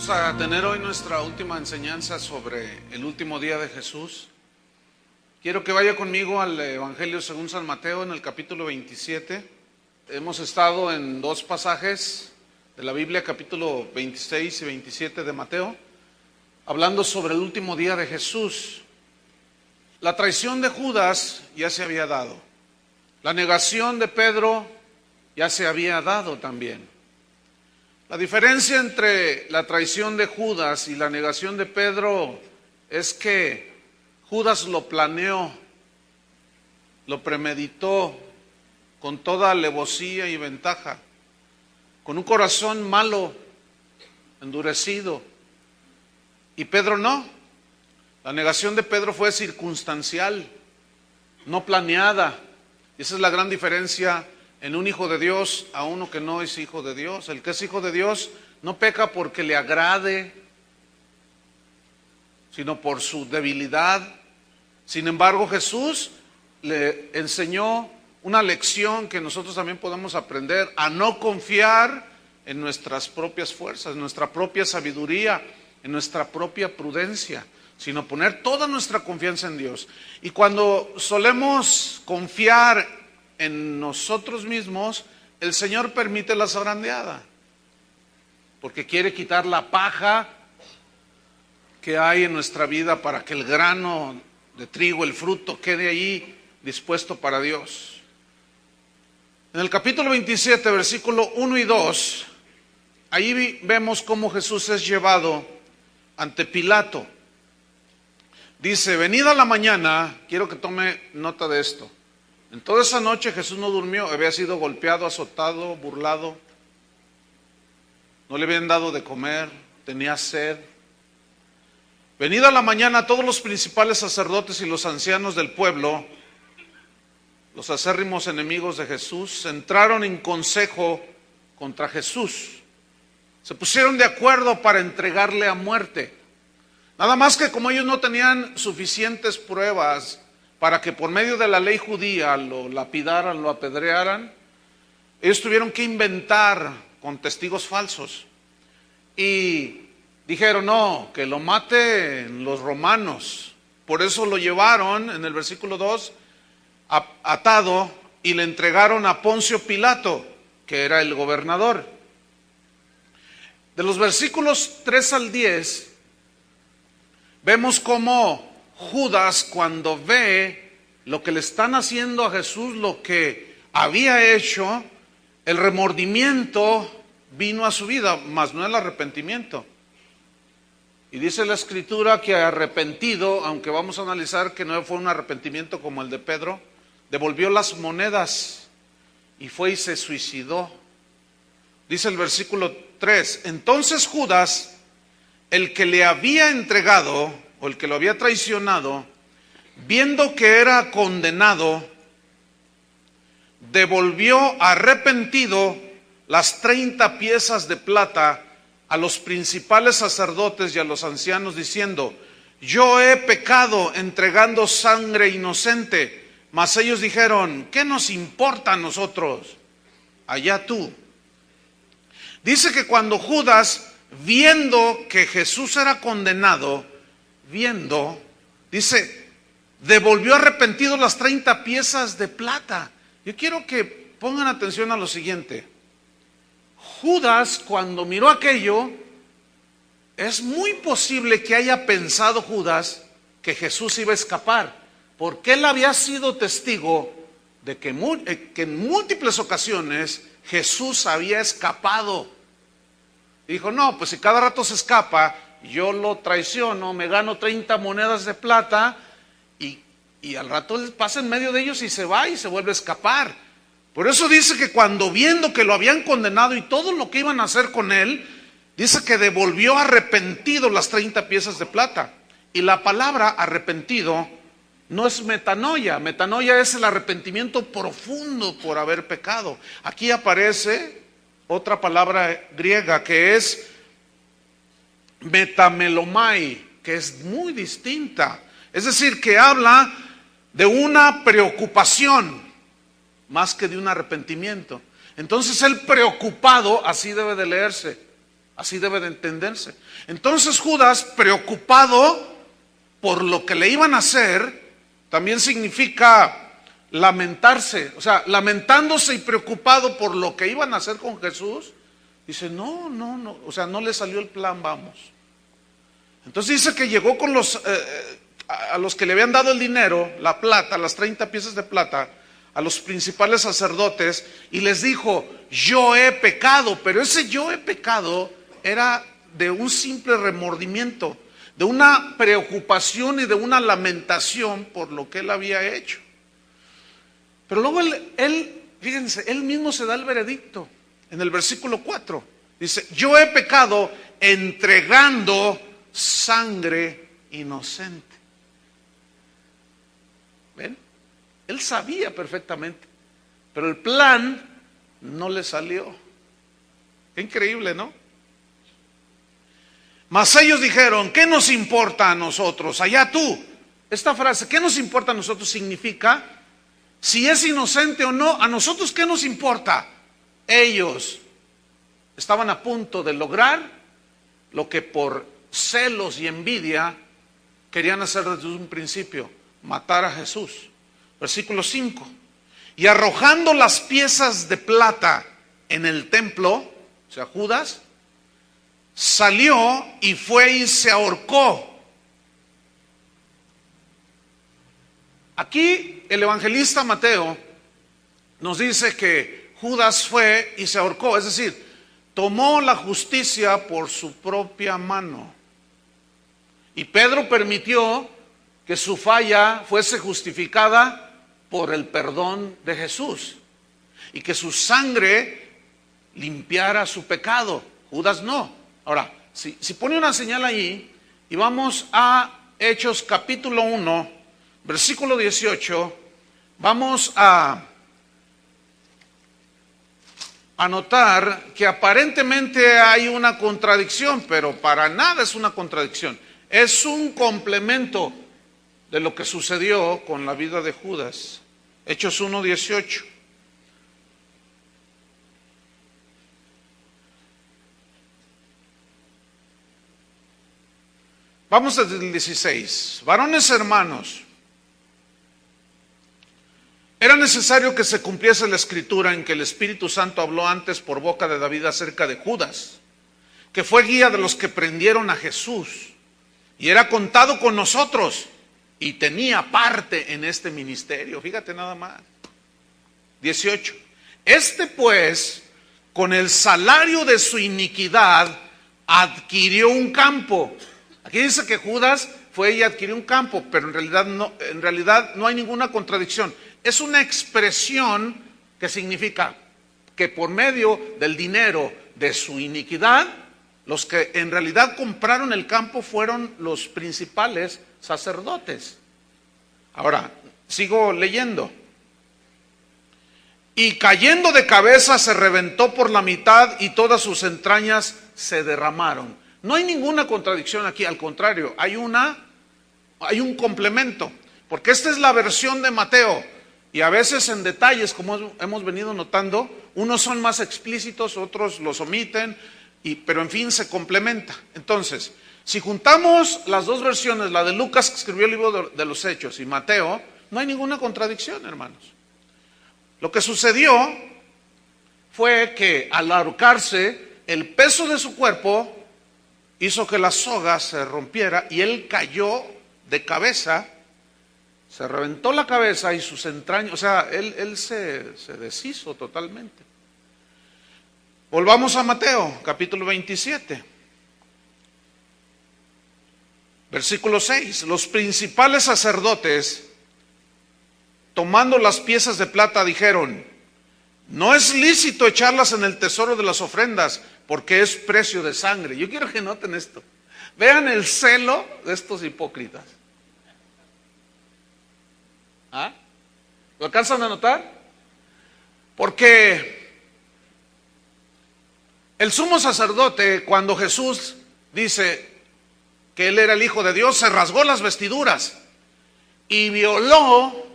Vamos a tener hoy nuestra última enseñanza sobre el último día de Jesús. Quiero que vaya conmigo al Evangelio según San Mateo en el capítulo 27. Hemos estado en dos pasajes de la Biblia, capítulo 26 y 27 de Mateo, hablando sobre el último día de Jesús. La traición de Judas ya se había dado. La negación de Pedro ya se había dado también. La diferencia entre la traición de Judas y la negación de Pedro es que Judas lo planeó, lo premeditó con toda alevosía y ventaja, con un corazón malo, endurecido. Y Pedro no. La negación de Pedro fue circunstancial, no planeada. Y esa es la gran diferencia en un hijo de Dios a uno que no es hijo de Dios. El que es hijo de Dios no peca porque le agrade, sino por su debilidad. Sin embargo, Jesús le enseñó una lección que nosotros también podemos aprender: a no confiar en nuestras propias fuerzas, en nuestra propia sabiduría, en nuestra propia prudencia, sino poner toda nuestra confianza en Dios. Y cuando solemos confiar en nosotros mismos, el Señor permite la zarandeada, porque quiere quitar la paja que hay en nuestra vida para que el grano de trigo, el fruto, quede ahí dispuesto para Dios. En el capítulo 27, versículo 1 y 2, ahí vemos cómo Jesús es llevado ante Pilato. Dice: venida la mañana, quiero que tome nota de esto. En toda esa noche Jesús no durmió, había sido golpeado, azotado, burlado. No le habían dado de comer, tenía sed. Venida la mañana, todos los principales sacerdotes y los ancianos del pueblo, los acérrimos enemigos de Jesús, entraron en consejo contra Jesús. Se pusieron de acuerdo para entregarle a muerte. Nada más que como ellos no tenían suficientes pruebas para que por medio de la ley judía lo lapidaran, lo apedrearan, ellos tuvieron que inventar con testigos falsos. Y dijeron: no, que lo maten los romanos. Por eso lo llevaron, en el versículo 2, atado, y le entregaron a Poncio Pilato, que era el gobernador. De los versículos 3 al 10, vemos cómo Judas, cuando ve lo que le están haciendo a Jesús, lo que había hecho, el remordimiento vino a su vida, mas no el arrepentimiento. Y dice la Escritura que arrepentido, aunque vamos a analizar que no fue un arrepentimiento como el de Pedro, devolvió las monedas y fue y se suicidó. Dice el versículo 3, entonces Judas, el que le había entregado, o el que lo había traicionado, viendo que era condenado, devolvió arrepentido las 30 piezas de plata a los principales sacerdotes y a los ancianos, diciendo: yo he pecado entregando sangre inocente. Mas ellos dijeron: ¿qué nos importa a nosotros? Allá tú. Dice que cuando Judas, viendo que Jesús era condenado, dice, devolvió arrepentido las 30 piezas de plata. Yo quiero que pongan atención a lo siguiente. Judas, cuando miró aquello, es muy posible que haya pensado Judas que Jesús iba a escapar, porque él había sido testigo de que en múltiples ocasiones Jesús había escapado. Dijo: no, pues si cada rato se escapa, yo lo traiciono, me gano 30 monedas de plata y al rato él pasa en medio de ellos y se va y se vuelve a escapar. Por eso dice que cuando, viendo que lo habían condenado y todo lo que iban a hacer con él, dice que devolvió arrepentido las 30 piezas de plata. Y la palabra arrepentido no es metanoia. Metanoia es el arrepentimiento profundo por haber pecado. Aquí aparece otra palabra griega que es metamelomai, que es muy distinta. Es decir, que habla de una preocupación más que de un arrepentimiento. Entonces, el preocupado, así debe de leerse, Así debe de entenderse. Entonces Judas, preocupado por lo que le iban a hacer, también significa lamentarse. O sea, lamentándose y preocupado por lo que iban a hacer con Jesús, dice, no, o sea, no le salió el plan, vamos. Entonces dice que llegó con a los que le habían dado el dinero, la plata, las 30 piezas de plata, a los principales sacerdotes, y les dijo, yo he pecado. Pero ese yo he pecado era de un simple remordimiento, de una preocupación y de una lamentación por lo que él había hecho. Pero luego fíjense, él mismo se da el veredicto. En el versículo 4 dice, yo he pecado entregando sangre inocente. ¿Ven? Él sabía perfectamente, pero el plan no le salió. Qué increíble, ¿no? Mas ellos dijeron, ¿qué nos importa a nosotros? Allá tú. Esta frase, ¿qué nos importa a nosotros? Significa, si es inocente o no, ¿a nosotros qué nos importa? Ellos estaban a punto de lograr lo que por celos y envidia querían hacer desde un principio, matar a Jesús. Versículo 5. Y arrojando las piezas de plata en el templo, o sea, Judas, salió y fue y se ahorcó. Aquí el evangelista Mateo nos dice que Judas fue y se ahorcó, es decir, tomó la justicia por su propia mano. Y Pedro permitió que su falla fuese justificada por el perdón de Jesús y que su sangre limpiara su pecado. Judas no. Ahora, si pone una señal ahí y vamos a Hechos capítulo 1, versículo 18, vamos a notar que aparentemente hay una contradicción, pero para nada es una contradicción. Es un complemento de lo que sucedió con la vida de Judas. Hechos 1, 18. Vamos desde el 16. Varones hermanos, era necesario que se cumpliese la escritura en que el Espíritu Santo habló antes por boca de David acerca de Judas, que fue guía de los que prendieron a Jesús, y era contado con nosotros, y tenía parte en este ministerio. Fíjate nada más. 18. Este pues, con el salario de su iniquidad, adquirió un campo. Aquí dice que Judas fue y adquirió un campo, pero en realidad no hay ninguna contradicción. Es una expresión que significa que por medio del dinero de su iniquidad, los que en realidad compraron el campo fueron los principales sacerdotes. Ahora, sigo leyendo. Y cayendo de cabeza se reventó por la mitad y todas sus entrañas se derramaron. No hay ninguna contradicción aquí, al contrario, hay un complemento, porque esta es la versión de Mateo, y a veces en detalles, como hemos venido notando, unos son más explícitos, otros los omiten, pero en fin se complementa. Entonces, si juntamos las dos versiones, la de Lucas, que escribió el libro de los Hechos, y Mateo, no hay ninguna contradicción, hermanos. Lo que sucedió fue que al ahorcarse, el peso de su cuerpo hizo que la soga se rompiera y él cayó de cabeza, se reventó la cabeza y sus entrañas, o sea, él se deshizo totalmente. Volvamos a Mateo, capítulo 27, versículo 6. Los principales sacerdotes, tomando las piezas de plata, dijeron: no es lícito echarlas en el tesoro de las ofrendas, porque es precio de sangre. Yo quiero que noten esto. Vean el celo de estos hipócritas. ¿Ah? ¿Lo alcanzan a notar? Porque el sumo sacerdote, cuando Jesús dice que él era el Hijo de Dios, se rasgó las vestiduras y violó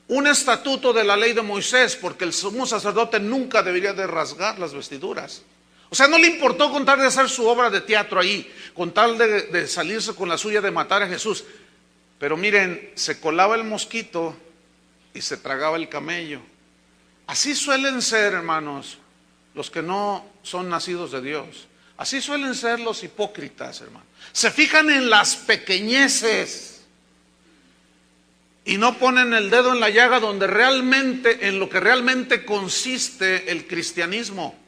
un estatuto de la ley de Moisés, porque el sumo sacerdote nunca debería de rasgar las vestiduras. O sea, no le importó con tal de hacer su obra de teatro ahí, con tal de salirse con la suya de matar a Jesús. Pero miren, se colaba el mosquito y se tragaba el camello. Así suelen ser, hermanos, los que no son nacidos de Dios. Así suelen ser los hipócritas, hermanos. Se fijan en las pequeñeces y no ponen el dedo en la llaga donde realmente, en lo que realmente consiste el cristianismo.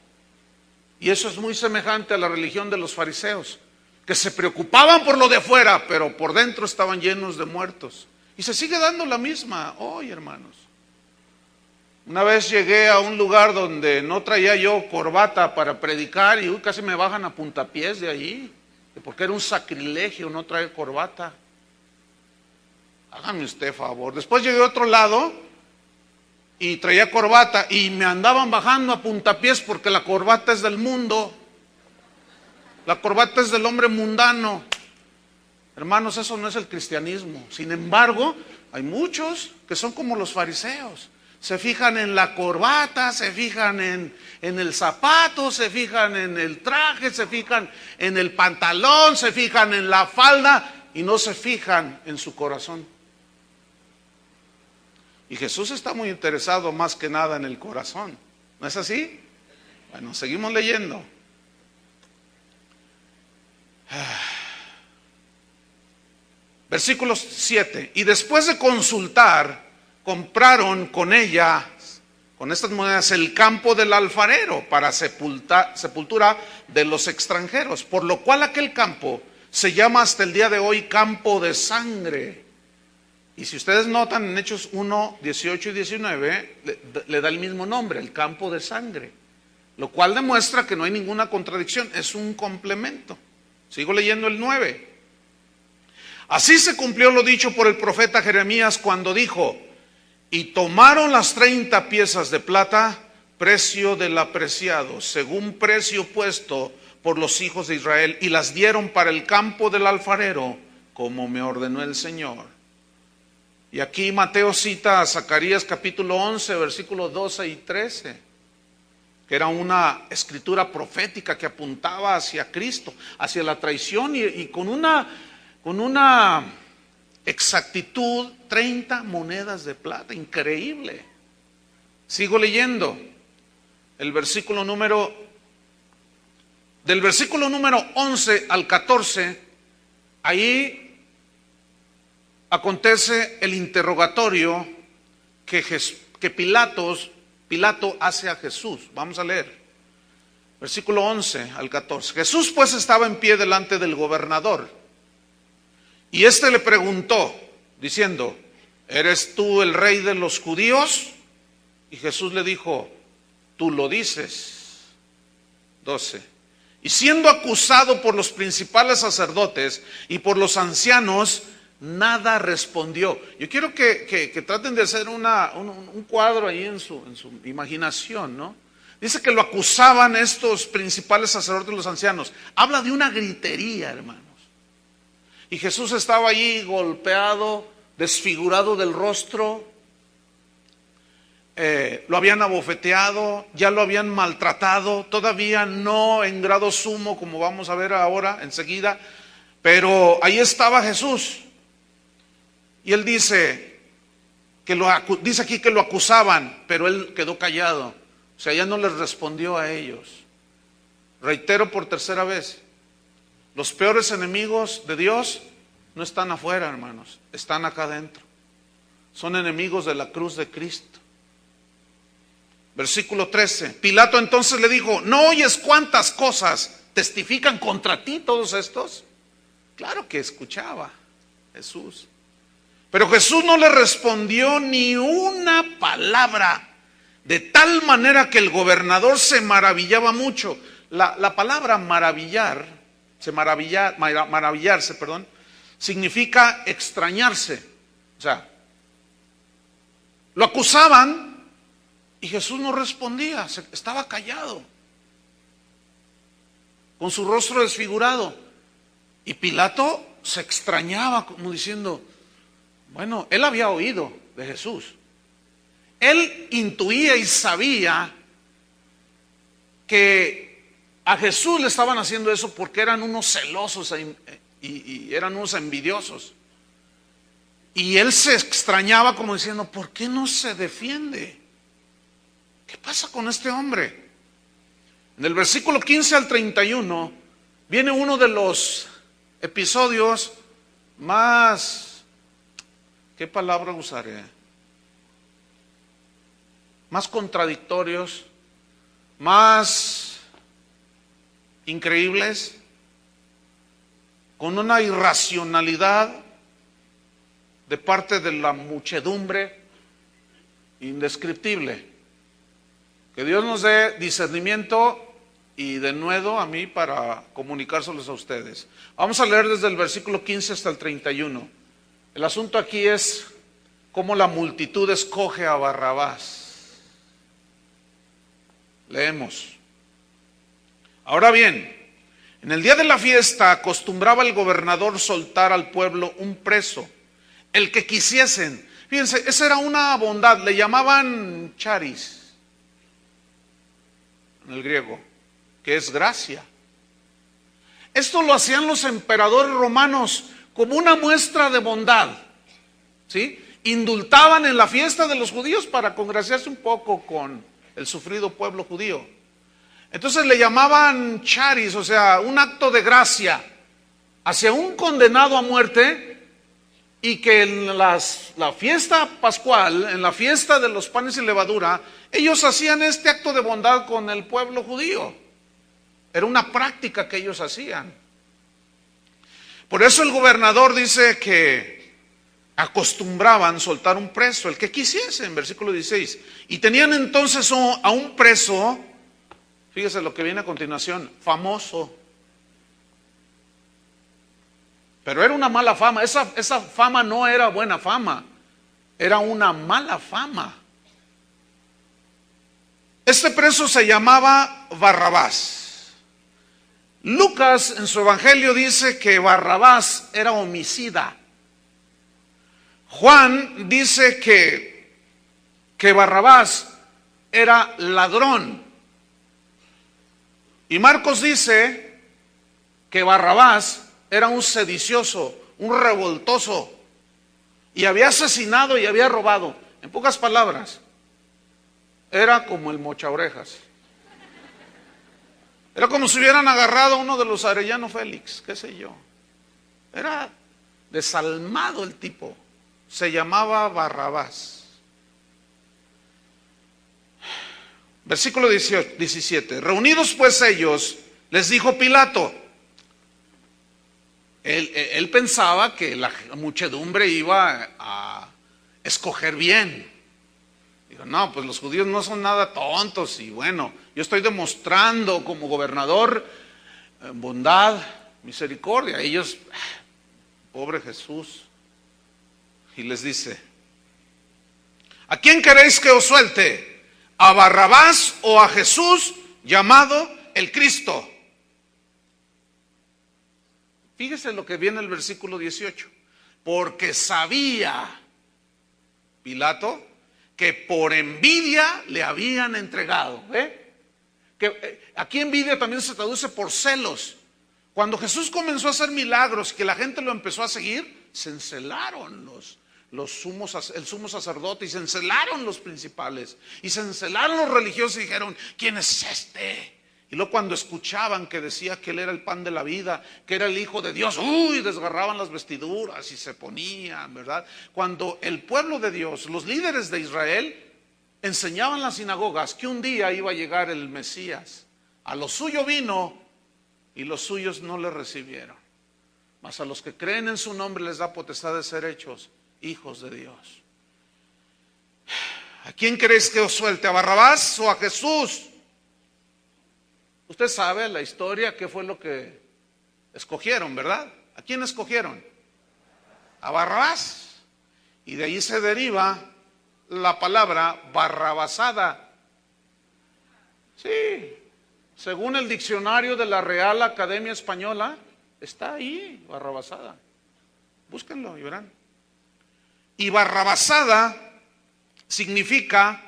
Y eso es muy semejante a la religión de los fariseos, que se preocupaban por lo de afuera, pero por dentro estaban llenos de muertos. Y se sigue dando la misma hoy, hermanos. Una vez llegué a un lugar donde no traía yo corbata para predicar y casi me bajan a puntapiés de allí, porque era un sacrilegio no traer corbata. Hágame usted favor. Después llegué a otro lado y traía corbata y me andaban bajando a puntapiés porque la corbata es del mundo. La corbata es del hombre mundano. Hermanos, eso no es el cristianismo. Sin embargo, hay muchos que son como los fariseos. Se fijan en la corbata, se fijan en el zapato, se fijan en el traje, se fijan en el pantalón, se fijan en la falda y no se fijan en su corazón. Y Jesús está muy interesado más que nada en el corazón. ¿No es así? Bueno, seguimos leyendo. Versículo 7. Y después de consultar, compraron con ella, con estas monedas, el campo del alfarero para sepultura de los extranjeros, por lo cual aquel campo se llama hasta el día de hoy campo de sangre. Y si ustedes notan en Hechos 1, 18 y 19, le da el mismo nombre, el campo de sangre, lo cual demuestra que no hay ninguna contradicción, es un complemento. Sigo leyendo el 9. Así se cumplió lo dicho por el profeta Jeremías cuando dijo: y tomaron las 30 piezas de plata, precio del apreciado, según precio puesto por los hijos de Israel, y las dieron para el campo del alfarero, como me ordenó el Señor. Y aquí Mateo cita a Zacarías capítulo 11, versículos 12 y 13, que era una escritura profética que apuntaba hacia Cristo, hacia la traición, y con una exactitud, 30 monedas de plata, increíble. Sigo leyendo el versículo del versículo número 11 al 14, ahí acontece el interrogatorio que Pilato hace a Jesús. Vamos a leer, versículo 11 al 14. Jesús pues estaba en pie delante del gobernador, y éste le preguntó, diciendo: ¿eres tú el rey de los judíos? Y Jesús le dijo: tú lo dices. 12. Y siendo acusado por los principales sacerdotes y por los ancianos, nada respondió. Yo quiero que traten de hacer un cuadro ahí en su imaginación, ¿no? Dice que lo acusaban estos principales sacerdotes y los ancianos. Habla de una gritería, hermanos. Y Jesús estaba allí golpeado, desfigurado del rostro. Lo habían abofeteado, ya lo habían maltratado, todavía no en grado sumo, como vamos a ver ahora enseguida, pero ahí estaba Jesús. Y él dice aquí que lo acusaban, pero él quedó callado. O sea, ya no les respondió a ellos. Reitero por tercera vez, los peores enemigos de Dios no están afuera, hermanos, están acá adentro. Son enemigos de la cruz de Cristo. Versículo 13. Pilato entonces le dijo: ¿no oyes cuántas cosas testifican contra ti todos estos? Claro que escuchaba Jesús. Pero Jesús no le respondió ni una palabra, de tal manera que el gobernador se maravillaba mucho. La palabra maravillarse, significa extrañarse. O sea, lo acusaban y Jesús no respondía, estaba callado, con su rostro desfigurado. Y Pilato se extrañaba, como diciendo, bueno, él había oído de Jesús. Él intuía y sabía que A Jesús le estaban haciendo eso porque eran unos celosos y eran unos envidiosos. Y él se extrañaba como diciendo, ¿por qué no se defiende? ¿Qué pasa con este hombre? En el versículo 15 al 31 viene uno de los episodios más, ¿qué palabra usaré? Más contradictorios, más increíbles, con una irracionalidad de parte de la muchedumbre indescriptible. Que Dios nos dé discernimiento y denuedo a mí para comunicárselos a ustedes. Vamos a leer desde el versículo 15 hasta el 31. El asunto aquí es cómo la multitud escoge a Barrabás. Leemos. Ahora bien, en el día de la fiesta acostumbraba el gobernador soltar al pueblo un preso, el que quisiesen. Fíjense, esa era una bondad, le llamaban charis en el griego, que es gracia. Esto lo hacían los emperadores romanos como una muestra de bondad, ¿sí? Indultaban en la fiesta de los judíos para congraciarse un poco con el sufrido pueblo judío. Entonces le llamaban charis, o sea, un acto de gracia hacia un condenado a muerte, y que en la fiesta pascual, en la fiesta de los panes y levadura, ellos hacían este acto de bondad con el pueblo judío. Era una práctica que ellos hacían. Por eso el gobernador dice que acostumbraban soltar un preso, el que quisiese, en versículo 16. Y tenían entonces a un preso, fíjese lo que viene a continuación, famoso. Pero era una mala fama, esa fama no era buena fama, era una mala fama. Este preso se llamaba Barrabás. Lucas en su evangelio dice que Barrabás era homicida. Juan dice que Barrabás era ladrón. Y Marcos dice que Barrabás era un sedicioso, un revoltoso, y había asesinado y había robado. En pocas palabras, era como el mochaorejas. Era como si hubieran agarrado a uno de los Arellano Félix, qué sé yo. Era desalmado el tipo. Se llamaba Barrabás. Versículo 17. Reunidos pues ellos, les dijo Pilato. Él pensaba que la muchedumbre iba a escoger bien. Digo, no, pues los judíos no son nada tontos, y bueno, yo estoy demostrando como gobernador bondad, misericordia. Ellos, pobre Jesús. Y les dice, ¿a quién queréis que os suelte? ¿A Barrabás o a Jesús llamado el Cristo? Fíjese lo que viene el versículo 18. Porque sabía Pilato que por envidia le habían entregado. Que aquí envidia también se traduce por celos. Cuando Jesús comenzó a hacer milagros, que la gente lo empezó a seguir, se encelaron el sumo sacerdote, y se encelaron los principales, y se encelaron los religiosos, y dijeron, ¿quién es este? Y luego cuando escuchaban que decía que él era el pan de la vida, que era el Hijo de Dios, desgarraban las vestiduras y se ponían, ¿verdad? Cuando el pueblo de Dios, los líderes de Israel, enseñaban en las sinagogas que un día iba a llegar el Mesías, a lo suyo vino y los suyos no le recibieron. Mas a los que creen en su nombre les da potestad de ser hechos hijos de Dios. ¿A quién queréis que os suelte? ¿A Barrabás o a Jesús? Usted sabe la historia, qué fue lo que escogieron, ¿verdad? ¿A quién escogieron? A Barrabás. Y de ahí se deriva la palabra barrabasada. Sí, según el diccionario de la Real Academia Española, está ahí, barrabasada. Búsquenlo y verán. Y barrabasada significa,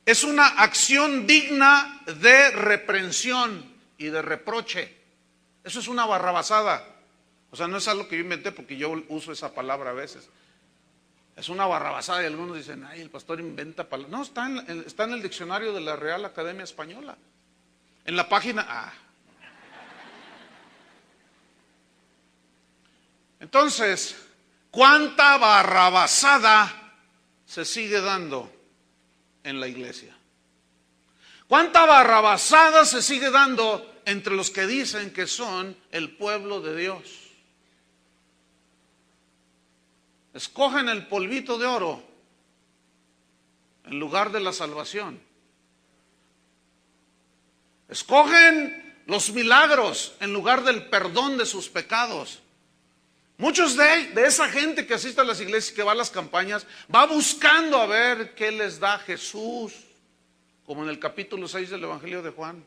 es una acción digna de reprensión. y de reproche. Eso es una barrabasada. O sea, no es algo que yo inventé porque yo uso esa palabra a veces. Es una barrabasada y algunos dicen, ay, el pastor inventa palabras. No, está en el diccionario de la Real Academia Española. En la página... Entonces, ¿cuánta barrabasada se sigue dando en la iglesia? ¿Cuánta barrabasada se sigue dando entre los que dicen que son el pueblo de Dios? Escogen el polvito de oro en lugar de la salvación. Escogen los milagros en lugar del perdón de sus pecados. Muchos de esa gente que asiste a las iglesias, que va a las campañas, va buscando a ver qué les da Jesús, como en el capítulo 6 del Evangelio de Juan.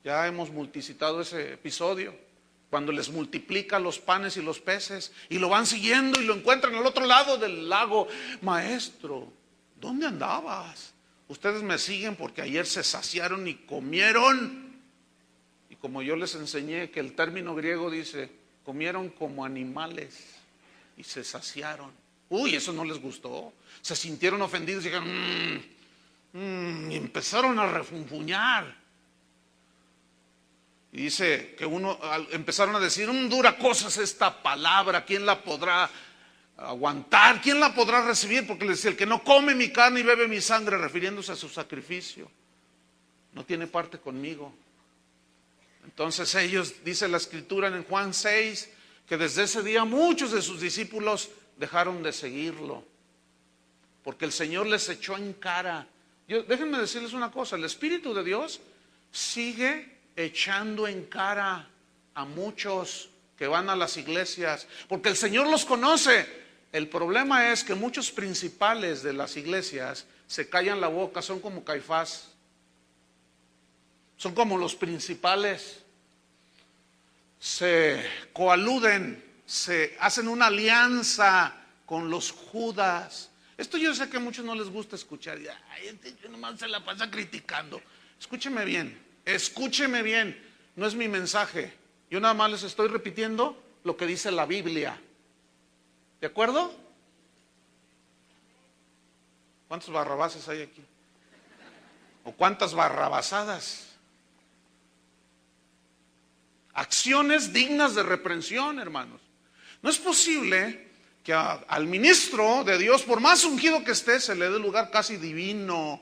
Ya hemos multicitado ese episodio, cuando les multiplica los panes y los peces, y lo van siguiendo y lo encuentran al otro lado del lago. Maestro, ¿dónde andabas? Ustedes me siguen porque ayer se saciaron y comieron. Y como yo les enseñé que el término griego dice, comieron como animales y se saciaron. Uy, eso no les gustó. Se sintieron ofendidos y dijeron, y empezaron a refunfuñar. Y dice que empezaron a decir, dura cosa es esta palabra, ¿quién la podrá aguantar? ¿Quién la podrá recibir? Porque le decía, el que no come mi carne y bebe mi sangre, refiriéndose a su sacrificio, no tiene parte conmigo. Entonces ellos, dice la escritura en Juan 6, que desde ese día muchos de sus discípulos dejaron de seguirlo, porque el Señor les echó en cara. Déjenme decirles una cosa, el Espíritu de Dios sigue echando en cara a muchos que van a las iglesias, porque el Señor los conoce. El problema es que muchos principales de las iglesias se callan la boca, son como Caifás. Son como los principales, se coaluden, se hacen una alianza con los Judas. Esto yo sé que a muchos no les gusta escuchar. Ay, yo nomás se la pasa criticando. Escúcheme bien, no es mi mensaje. Yo nada más les estoy repitiendo lo que dice la Biblia. ¿De acuerdo? ¿Cuántos barrabases hay aquí? ¿O cuántas barrabasadas? Acciones dignas de reprensión, hermanos. No es posible que al ministro de Dios, por más ungido que esté, se le dé lugar casi divino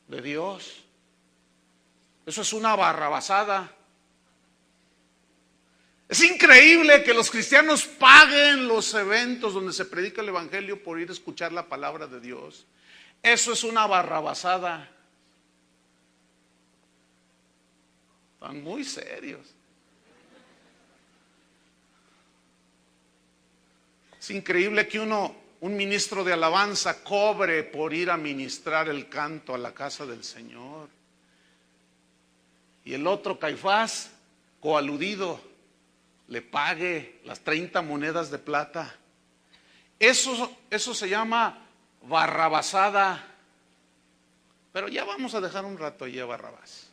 de Dios. Eso es una barrabasada. Es increíble que los cristianos paguen los eventos donde se predica el evangelio por ir a escuchar la palabra de Dios. Eso es una barrabasada. Están muy serios. Es increíble que un ministro de alabanza cobre por ir a ministrar el canto a la casa del Señor. Y el otro, Caifás, coaludido, le pague las 30 monedas de plata. Eso se llama barrabasada. Pero ya vamos a dejar un rato allí a Barrabás.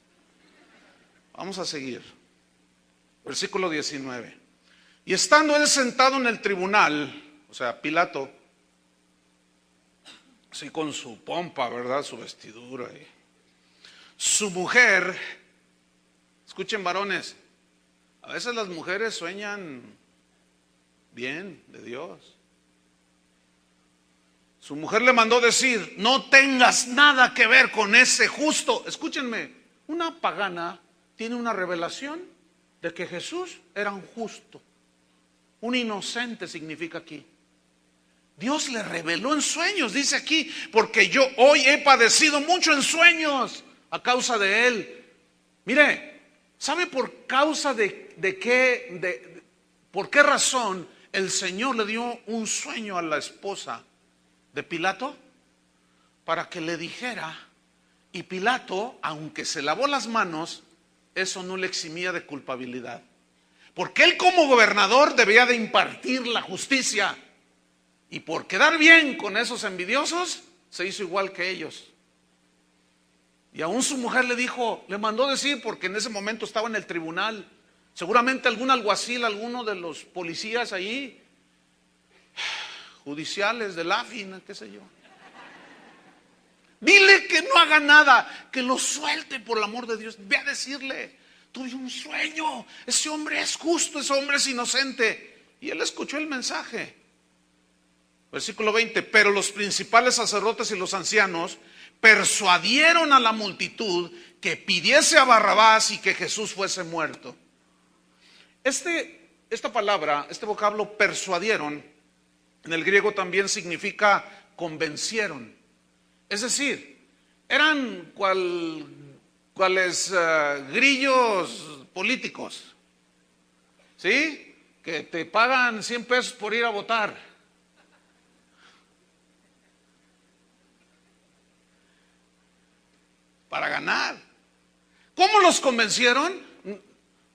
Vamos a seguir. Versículo 19. Y estando él sentado en el tribunal, o sea, Pilato, así con su pompa, ¿verdad? Su vestidura. Su mujer, escuchen varones, a veces las mujeres sueñan bien de Dios. Su mujer le mandó decir, no tengas nada que ver con ese justo. Escúchenme, una pagana tiene una revelación de que Jesús era un justo. Un inocente significa aquí. Dios le reveló en sueños, dice aquí, porque yo hoy he padecido mucho en sueños a causa de él. Mire, ¿sabe por causa de qué, por qué razón el Señor le dio un sueño a la esposa de Pilato? Para que le dijera, y Pilato, aunque se lavó las manos, eso no le eximía de culpabilidad. Porque él como gobernador debía de impartir la justicia. Y por quedar bien con esos envidiosos, se hizo igual que ellos. Y aún su mujer le dijo, le mandó decir, porque en ese momento estaba en el tribunal, seguramente algún alguacil, alguno de los policías ahí, judiciales del AFIN, qué sé yo. Dile que no haga nada, que lo suelte por el amor de Dios. Ve a decirle, tuve un sueño, ese hombre es justo, ese hombre es inocente. Y él escuchó el mensaje. Versículo 20, pero los principales sacerdotes y los ancianos persuadieron a la multitud que pidiese a Barrabás y que Jesús fuese muerto. Esta palabra, este vocablo persuadieron, en el griego también significa convencieron. Es decir, eran cuales grillos políticos, ¿sí? Que te pagan 100 pesos por ir a votar. Para ganar. ¿Cómo los convencieron?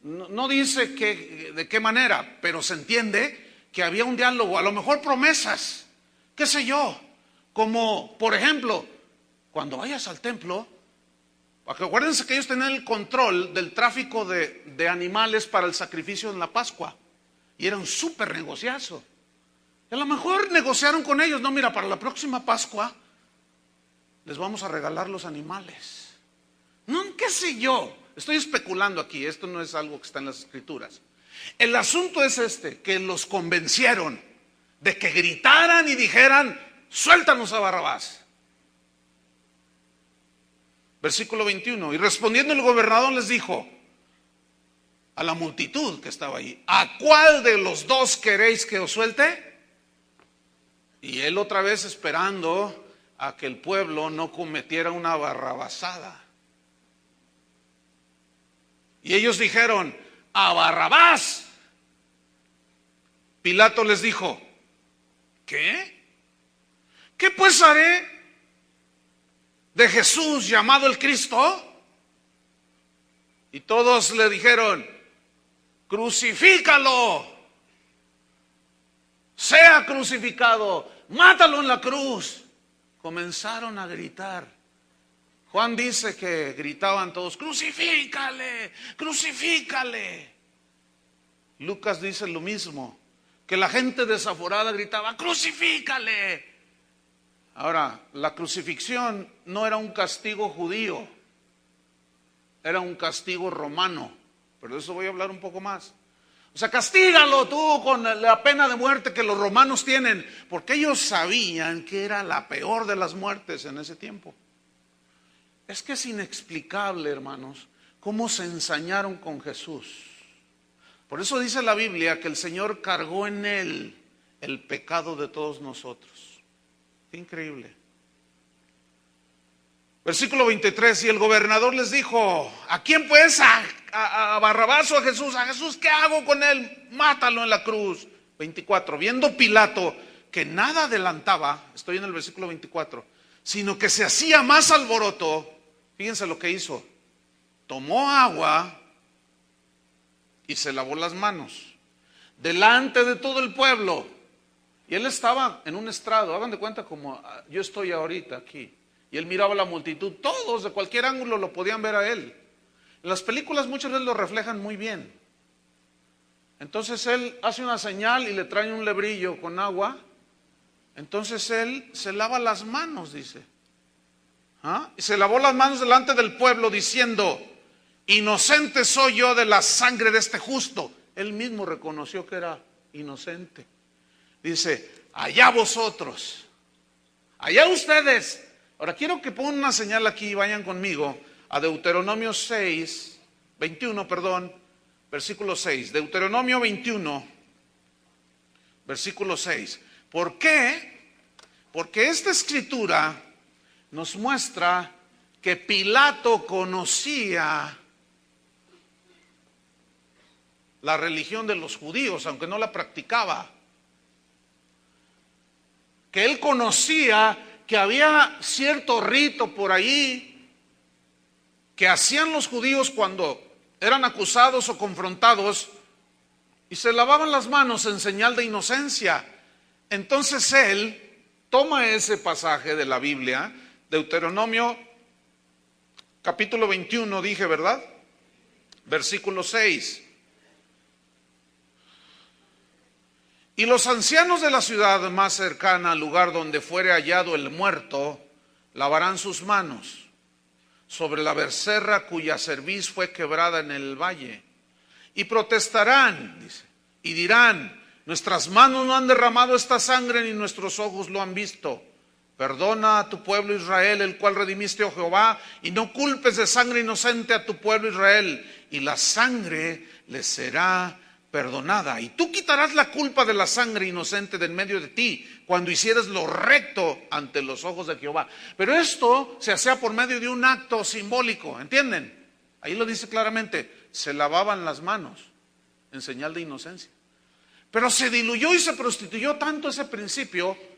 No dice de qué manera, pero se entiende que había un diálogo, a lo mejor promesas, qué sé yo, como por ejemplo, cuando vayas al templo, porque acuérdense que ellos tenían el control del tráfico de animales para el sacrificio en la Pascua, y era un súper negociazo. A lo mejor negociaron con ellos, no, mira, para la próxima Pascua les vamos a regalar los animales. No, qué sé yo, estoy especulando aquí, esto no es algo que está en las escrituras. El asunto es que los convencieron de que gritaran y dijeran, suéltanos a Barrabás. Versículo 21, y respondiendo el gobernador les dijo a la multitud que estaba ahí, ¿a cuál de los dos queréis que os suelte? Y él otra vez esperando a que el pueblo no cometiera una barrabasada. Y ellos dijeron, a Barrabás. Pilato les dijo, ¿qué? ¿Qué pues haré de Jesús llamado el Cristo? Y todos le dijeron, crucifícalo, sea crucificado, mátalo en la cruz. Comenzaron a gritar. Juan dice que gritaban todos, crucifícale, crucifícale. Lucas dice lo mismo, que la gente desaforada gritaba, crucifícale. Ahora, la crucifixión no era un castigo judío, era un castigo romano, pero de eso voy a hablar un poco más. O sea, castígalo tú con la pena de muerte que los romanos tienen, porque ellos sabían que era la peor de las muertes en ese tiempo. Es que es inexplicable, hermanos, cómo se ensañaron con Jesús. Por eso dice la Biblia que el Señor cargó en él el pecado de todos nosotros. Qué increíble. Versículo 23, y el gobernador les dijo, ¿a quién pues? ¿A Barrabás o a Jesús? ¿A Jesús qué hago con él? Mátalo en la cruz. 24, viendo Pilato que nada adelantaba, estoy en el versículo 24, sino que se hacía más alboroto, fíjense lo que hizo, tomó agua y se lavó las manos delante de todo el pueblo. Y él estaba en un estrado, hagan de cuenta como yo estoy ahorita aquí. Y él miraba a la multitud, todos de cualquier ángulo lo podían ver a él. En las películas muchas veces lo reflejan muy bien. Entonces él hace una señal y le trae un lebrillo con agua. Entonces él se lava las manos, dice. Y se lavó las manos delante del pueblo diciendo, inocente soy yo de la sangre de este justo. Él mismo reconoció que era inocente. Dice, allá vosotros, allá ustedes. Ahora quiero que pongan una señal aquí y vayan conmigo a Deuteronomio 6, 21, perdón, versículo 6. Deuteronomio 21, versículo 6. ¿Por qué? Porque esta escritura nos muestra que Pilato conocía la religión de los judíos, aunque no la practicaba. Que él conocía que había cierto rito por ahí que hacían los judíos cuando eran acusados o confrontados y se lavaban las manos en señal de inocencia. Entonces él toma ese pasaje de la Biblia, Deuteronomio capítulo 21 dije, ¿verdad? Versículo 6. Y los ancianos de la ciudad más cercana al lugar donde fuere hallado el muerto, lavarán sus manos sobre la becerra cuya cerviz fue quebrada en el valle, y protestarán, dice, y dirán: nuestras manos no han derramado esta sangre, ni nuestros ojos lo han visto. Perdona a tu pueblo Israel, el cual redimiste, oh Jehová, y no culpes de sangre inocente a tu pueblo Israel, y la sangre les será perdonada. Y tú quitarás la culpa de la sangre inocente de en medio de ti, cuando hicieres lo recto ante los ojos de Jehová. Pero esto se hacía por medio de un acto simbólico, ¿entienden? Ahí lo dice claramente, se lavaban las manos en señal de inocencia. Pero se diluyó y se prostituyó tanto ese principio,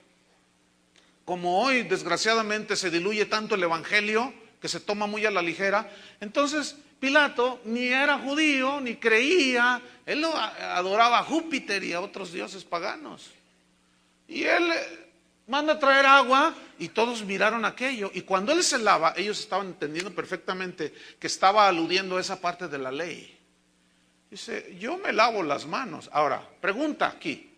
como hoy desgraciadamente se diluye tanto el evangelio, que se toma muy a la ligera. Entonces Pilato ni era judío, ni creía, él adoraba a Júpiter y a otros dioses paganos. Y él manda a traer agua y todos miraron aquello. Y cuando él se lava, ellos estaban entendiendo perfectamente que estaba aludiendo a esa parte de la ley. Dice, yo me lavo las manos. Ahora, pregunta aquí.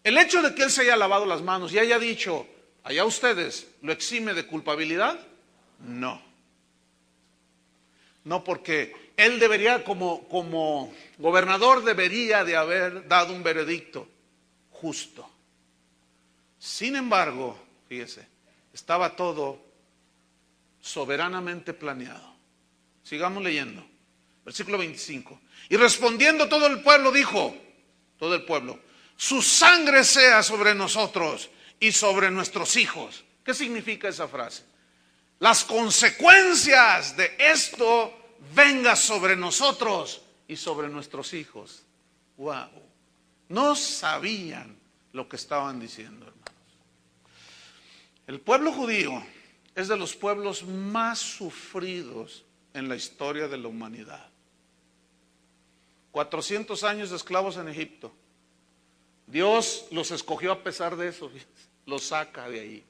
El hecho de que él se haya lavado las manos y haya dicho, allá ustedes, ¿lo exime de culpabilidad? No. No, porque él debería, como gobernador, debería de haber dado un veredicto justo. Sin embargo, fíjese, estaba todo soberanamente planeado. Sigamos leyendo. Versículo 25. Y respondiendo todo el pueblo dijo, todo el pueblo, su sangre sea sobre nosotros y sobre nuestros hijos. ¿Qué significa esa frase? Las consecuencias de esto venga sobre nosotros y sobre nuestros hijos. Wow. No sabían lo que estaban diciendo, hermanos. El pueblo judío es de los pueblos más sufridos en la historia de la humanidad. 400 años de esclavos en Egipto. Dios los escogió a pesar de eso, los saca de ahí.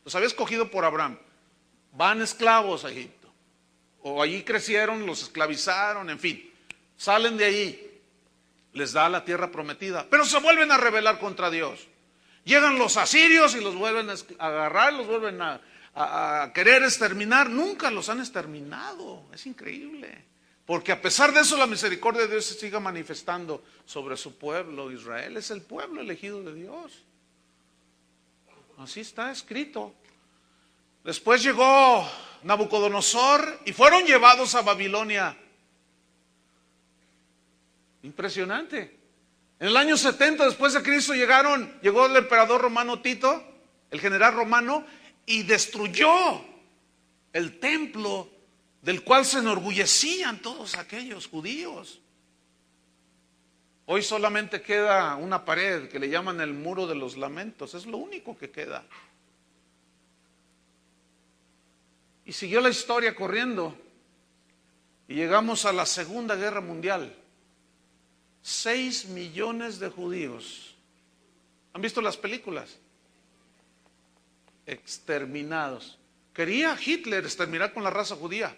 Los había escogido por Abraham. Van esclavos a Egipto, o allí crecieron, los esclavizaron, en fin, salen de allí, les da la tierra prometida, pero se vuelven a rebelar contra Dios. Llegan los asirios y los vuelven a agarrar, los vuelven a querer exterminar. Nunca los han exterminado, es increíble, porque a pesar de eso la misericordia de Dios se sigue manifestando sobre su pueblo. Israel es el pueblo elegido de Dios, así está escrito. Después llegó Nabucodonosor y fueron llevados a Babilonia. Impresionante. En el año 70 después de Cristo llegó el emperador romano Tito, el general romano, y destruyó el templo del cual se enorgullecían todos aquellos judíos. Hoy solamente queda una pared que le llaman el muro de los lamentos, es lo único que queda. Y siguió la historia corriendo y llegamos a la Segunda Guerra Mundial. 6 millones de judíos. ¿Han visto las películas? Exterminados. Quería Hitler exterminar con la raza judía,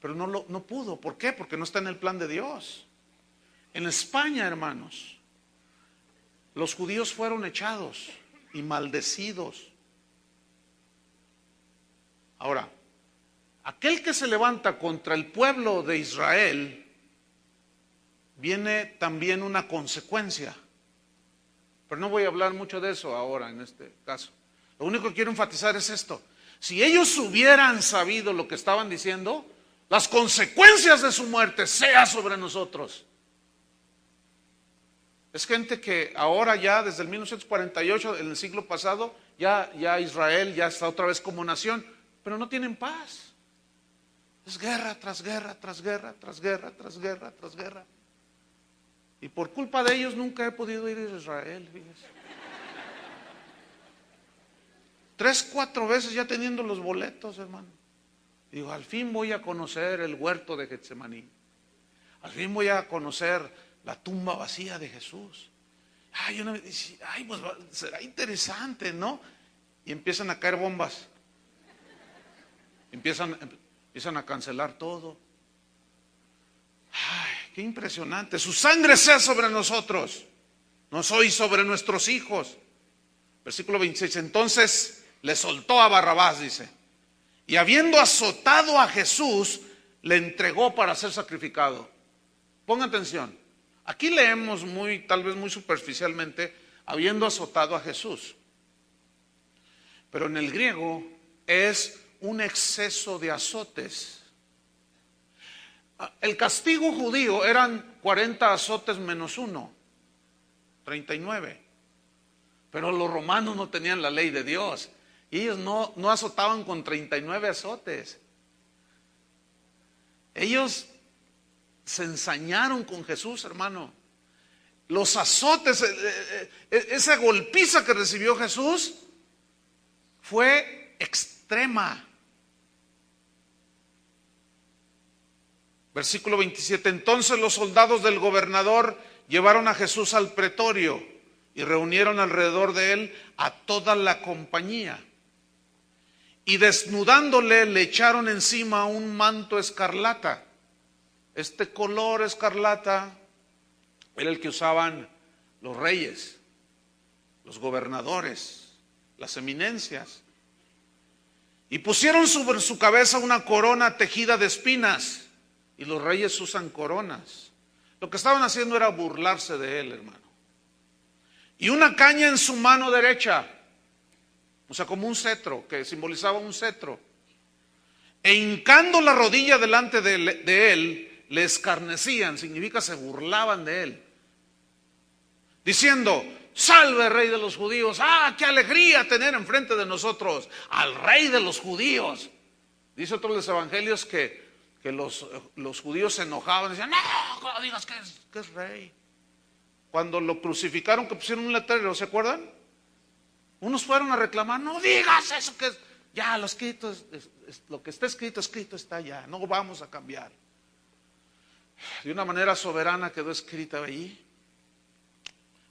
pero no pudo. ¿Por qué? Porque no está en el plan de Dios. En España, hermanos, los judíos fueron echados y maldecidos. Ahora, aquel que se levanta contra el pueblo de Israel, viene también una consecuencia. Pero no voy a hablar mucho de eso ahora en este caso. Lo único que quiero enfatizar es esto. Si ellos hubieran sabido lo que estaban diciendo, las consecuencias de su muerte sea sobre nosotros. Es gente que ahora ya desde el 1948, en el siglo pasado, ya Israel ya está otra vez como nación, pero no tienen paz. Es guerra tras guerra, tras guerra, tras guerra, tras guerra, tras guerra. Y por culpa de ellos nunca he podido ir a Israel, fíjense. 3, 4 veces ya teniendo los boletos, hermano. Digo, al fin voy a conocer el huerto de Getsemaní. Al fin voy a conocer la tumba vacía de Jesús. Pues será interesante, ¿no? Y empiezan a caer bombas. Empiezan a cancelar todo. Ay, qué impresionante. Su sangre sea sobre nosotros, no soy sobre nuestros hijos. Versículo 26. Entonces le soltó a Barrabás, dice, y habiendo azotado a Jesús, le entregó para ser sacrificado. Ponga atención. Aquí leemos tal vez muy superficialmente, habiendo azotado a Jesús. Pero en el griego es un exceso de azotes. El castigo judío eran 40 azotes menos 1, 39. Pero los romanos no tenían la ley de Dios. Y ellos no azotaban con 39 azotes. Ellos se ensañaron con Jesús, hermano. Los azotes, esa golpiza que recibió Jesús fue extrema. Versículo 27. Entonces los soldados del gobernador llevaron a Jesús al pretorio y reunieron alrededor de él a toda la compañía. Y desnudándole le echaron encima un manto escarlata. Este color escarlata era el que usaban los reyes, los gobernadores, las eminencias. Y pusieron sobre su cabeza una corona tejida de espinas. Y los reyes usan coronas. Lo que estaban haciendo era burlarse de él, hermano. Y una caña en su mano derecha. O sea, como un cetro, que simbolizaba un cetro. E hincando la rodilla delante de él, le escarnecían, significa se burlaban de él. Diciendo, salve rey de los judíos. ¡Ah, qué alegría tener enfrente de nosotros al rey de los judíos! Dice otro de los evangelios que los judíos se enojaban. Decían, no digas que es rey. Cuando lo crucificaron, que pusieron un letrero, ¿se acuerdan? Unos fueron a reclamar, no digas eso, que ya lo escrito, lo que está escrito está ya, no vamos a cambiar. De una manera soberana quedó escrita allí.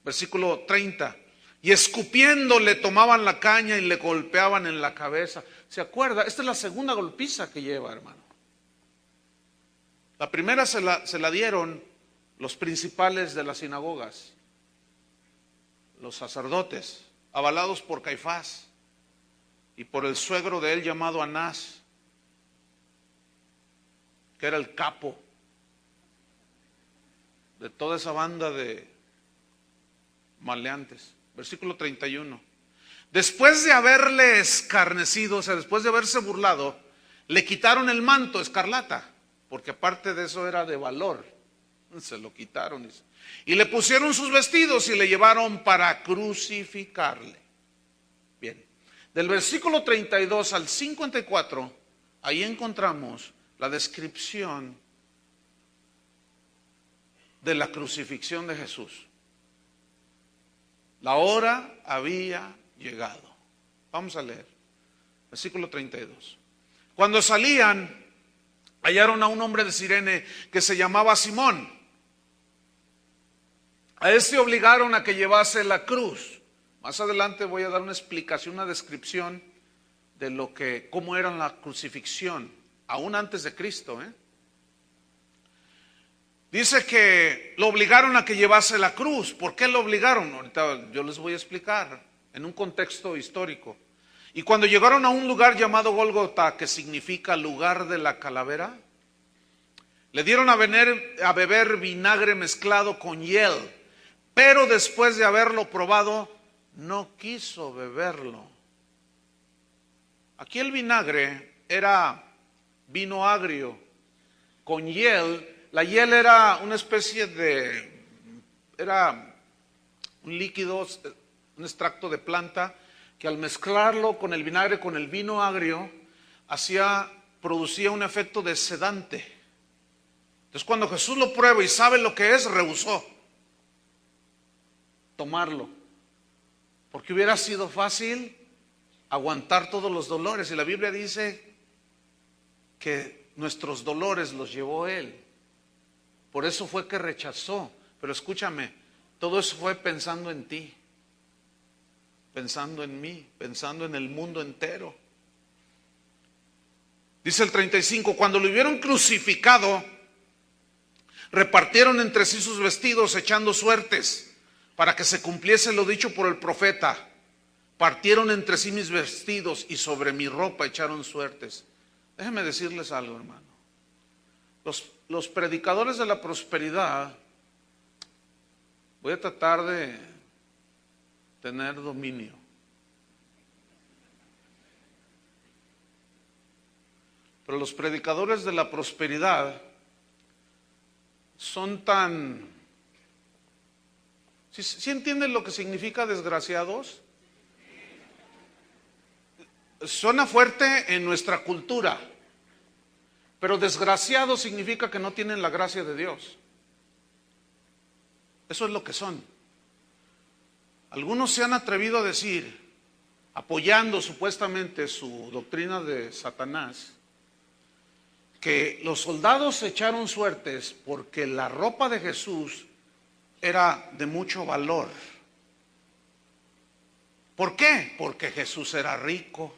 Versículo 30. Y escupiendo le tomaban la caña y le golpeaban en la cabeza. ¿Se acuerda? Esta es la segunda golpiza que lleva, hermano. La primera se la dieron los principales de las sinagogas, los sacerdotes, avalados por Caifás y por el suegro de él llamado Anás, que era el capo de toda esa banda de maleantes. Versículo 31. Después de haberle escarnecido, o sea, después de haberse burlado, le quitaron el manto escarlata, porque aparte de eso era de valor. Se lo quitaron. Y le pusieron sus vestidos y le llevaron para crucificarle. Bien. Del versículo 32 al 54, ahí encontramos la descripción de la crucifixión de Jesús. La hora había llegado. Vamos a leer. Versículo 32. Cuando salían, hallaron a un hombre de Cirene que se llamaba Simón. A este obligaron a que llevase la cruz. Más adelante voy a dar una explicación, una descripción de cómo era la crucifixión, aún antes de Cristo. Dice que lo obligaron a que llevase la cruz. ¿Por qué lo obligaron? Ahorita yo les voy a explicar en un contexto histórico. Y cuando llegaron a un lugar llamado Gólgota, que significa lugar de la calavera, le dieron a beber vinagre mezclado con hiel, pero después de haberlo probado, no quiso beberlo. Aquí el vinagre era vino agrio con hiel. La hiel era una especie era un líquido, un extracto de planta, que al mezclarlo con el vinagre, con el vino agrio, producía un efecto de sedante. Entonces cuando Jesús lo prueba y sabe lo que es, rehusó tomarlo, porque hubiera sido fácil aguantar todos los dolores, y la Biblia dice que nuestros dolores los llevó Él. Por eso fue que rechazó. Pero escúchame, todo eso fue pensando en ti, pensando en mí, pensando en el mundo entero. Dice el 35, cuando lo hubieron crucificado, repartieron entre sí sus vestidos, echando suertes, para que se cumpliese lo dicho por el profeta. Partieron entre sí mis vestidos y sobre mi ropa echaron suertes. Déjenme decirles algo, hermano. Los predicadores de la prosperidad, voy a tratar de tener dominio. Pero los predicadores de la prosperidad son tan... ¿Sí entienden lo que significa desgraciados? Suena fuerte en nuestra cultura, pero desgraciado significa que no tienen la gracia de Dios. Eso es lo que son. Algunos se han atrevido a decir, apoyando supuestamente su doctrina de Satanás, que los soldados echaron suertes porque la ropa de Jesús era de mucho valor. ¿Por qué? Porque Jesús era rico.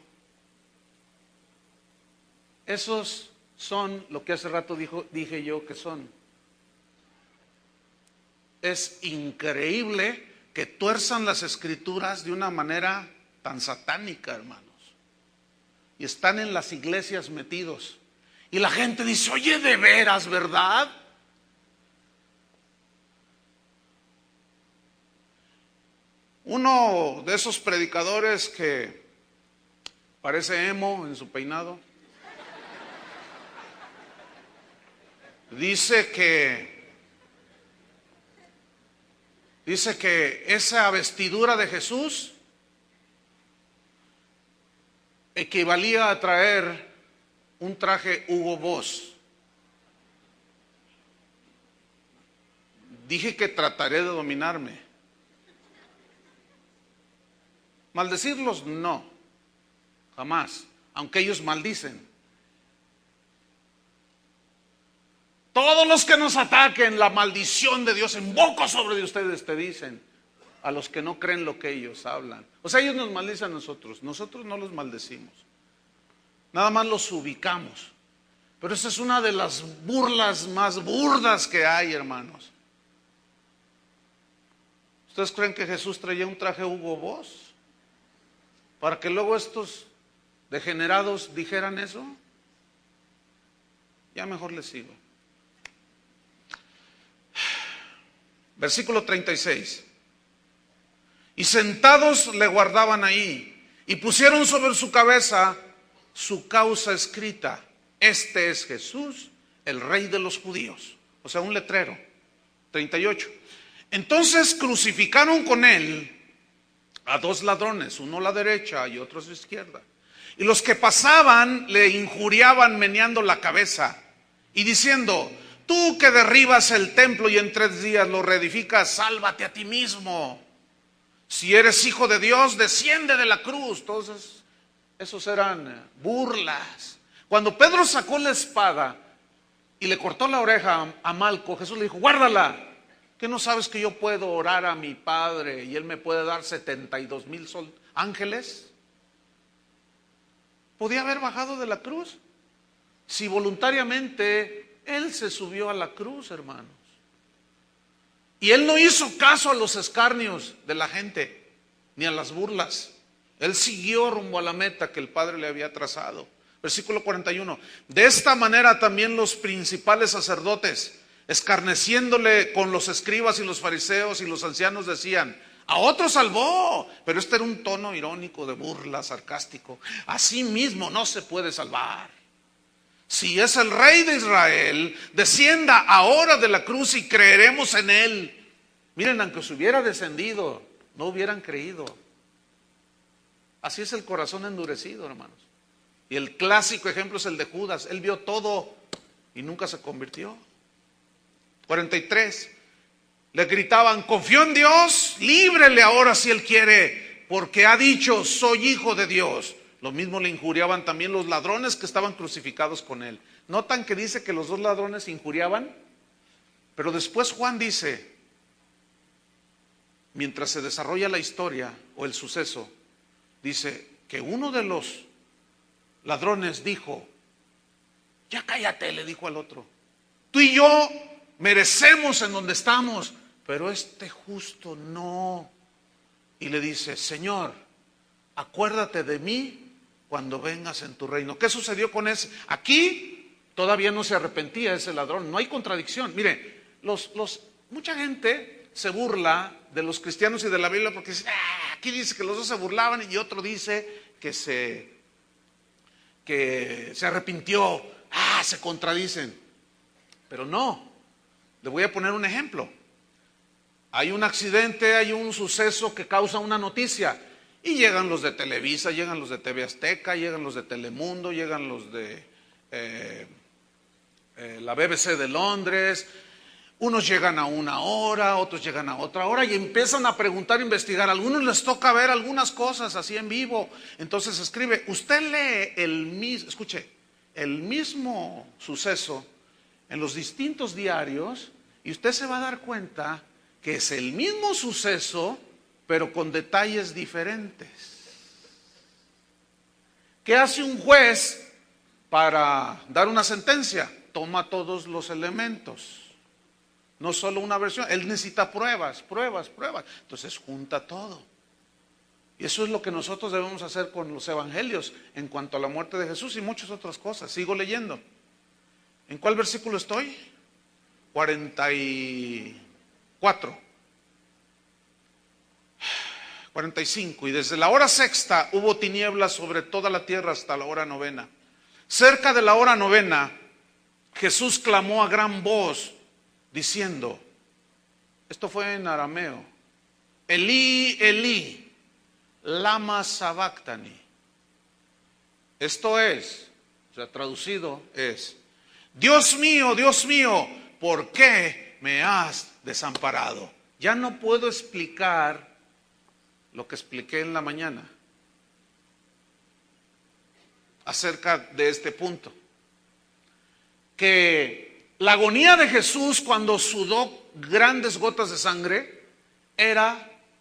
Esos son lo que hace rato dije yo que son. Es increíble que tuerzan las escrituras de una manera tan satánica, hermanos. Y están en las iglesias metidos. Y la gente dice, oye, de veras, ¿verdad? Uno de esos predicadores que parece emo en su peinado, dice que esa vestidura de Jesús equivalía a traer un traje Hugo Boss. Dije que trataré de dominarme. Maldecirlos no, jamás, aunque ellos maldicen. Todos los que nos ataquen, la maldición de Dios invoco sobre de ustedes, te dicen a los que no creen lo que ellos hablan. O sea, ellos nos maldicen a nosotros no los maldecimos. Nada más los ubicamos. Pero esa es una de las burlas más burdas que hay, hermanos. ¿Ustedes creen que Jesús traía un traje Hugo Boss? Para que luego estos degenerados dijeran eso. Ya mejor les sigo. Versículo 36. Y sentados le guardaban ahí, y pusieron sobre su cabeza su causa escrita: este es Jesús, el Rey de los judíos. O sea, un letrero. 38. Entonces crucificaron con él a dos ladrones, uno a la derecha y otro a su izquierda. Y los que pasaban le injuriaban meneando la cabeza y diciendo: tú que derribas el templo y en 3 días lo reedificas, sálvate a ti mismo. Si eres hijo de Dios, desciende de la cruz. Todos esos eran burlas. Cuando Pedro sacó la espada y le cortó la oreja a Malco, Jesús le dijo: guárdala. ¿Qué no sabes que yo puedo orar a mi Padre y Él me puede dar 72,000 ángeles? ¿Podía haber bajado de la cruz? Si voluntariamente Él se subió a la cruz, hermanos. Y Él no hizo caso a los escarnios de la gente, ni a las burlas. Él siguió rumbo a la meta que el Padre le había trazado. Versículo 41. De esta manera también los principales sacerdotes, escarneciéndole con los escribas y los fariseos y los ancianos, decían: a otro salvó. Pero este era un tono irónico de burla, sarcástico. Así mismo no se puede salvar. Si es el Rey de Israel, descienda ahora de la cruz y creeremos en Él. Miren, aunque se hubiera descendido, no hubieran creído. Así es el corazón endurecido, hermanos. Y el clásico ejemplo es el de Judas. Él vio todo y nunca se convirtió. 43. Le gritaban: confío en Dios, líbrele ahora si Él quiere, porque ha dicho: soy hijo de Dios. Lo mismo le injuriaban también los ladrones que estaban crucificados con Él. ¿Notan que dice que los dos ladrones injuriaban? Pero después Juan dice, mientras se desarrolla la historia o el suceso, dice que uno de los ladrones dijo: Ya cállate, le dijo al otro. Tú y yo merecemos en donde estamos, pero este justo no. Y le dice, Señor, acuérdate de mí cuando vengas en tu reino. ¿Qué sucedió con ese? Aquí todavía no se arrepentía ese ladrón, no hay contradicción. Mire, mucha gente se burla de los cristianos y de la Biblia porque dice, aquí dice que los dos se burlaban y otro dice que se arrepintió. Se contradicen. Pero no, le voy a poner un ejemplo. Hay un accidente, hay un suceso que causa una noticia y llegan los de Televisa, llegan los de TV Azteca, llegan los de Telemundo, llegan los de la BBC de Londres. Unos llegan a una hora, otros llegan a otra hora y empiezan a preguntar, a investigar. A algunos les toca ver algunas cosas así en vivo. Entonces escribe, usted lee el mismo suceso en los distintos diarios y usted se va a dar cuenta que es el mismo suceso, pero con detalles diferentes. ¿Qué hace un juez para dar una sentencia? Toma todos los elementos, no solo una versión. Él necesita pruebas. Entonces junta todo. Y eso es lo que nosotros debemos hacer con los evangelios en cuanto a la muerte de Jesús y muchas otras cosas. Sigo leyendo. ¿En cuál versículo estoy? 45. Y desde la hora sexta hubo tinieblas sobre toda la tierra hasta la hora novena. Cerca de la hora novena, Jesús clamó a gran voz diciendo, esto fue en arameo, Elí, Elí, lama sabactani. Esto es, o sea, traducido es, Dios mío, ¿por qué me has desamparado? Ya no puedo explicar lo que expliqué en la mañana acerca de este punto. Que la agonía de Jesús cuando sudó grandes gotas de sangre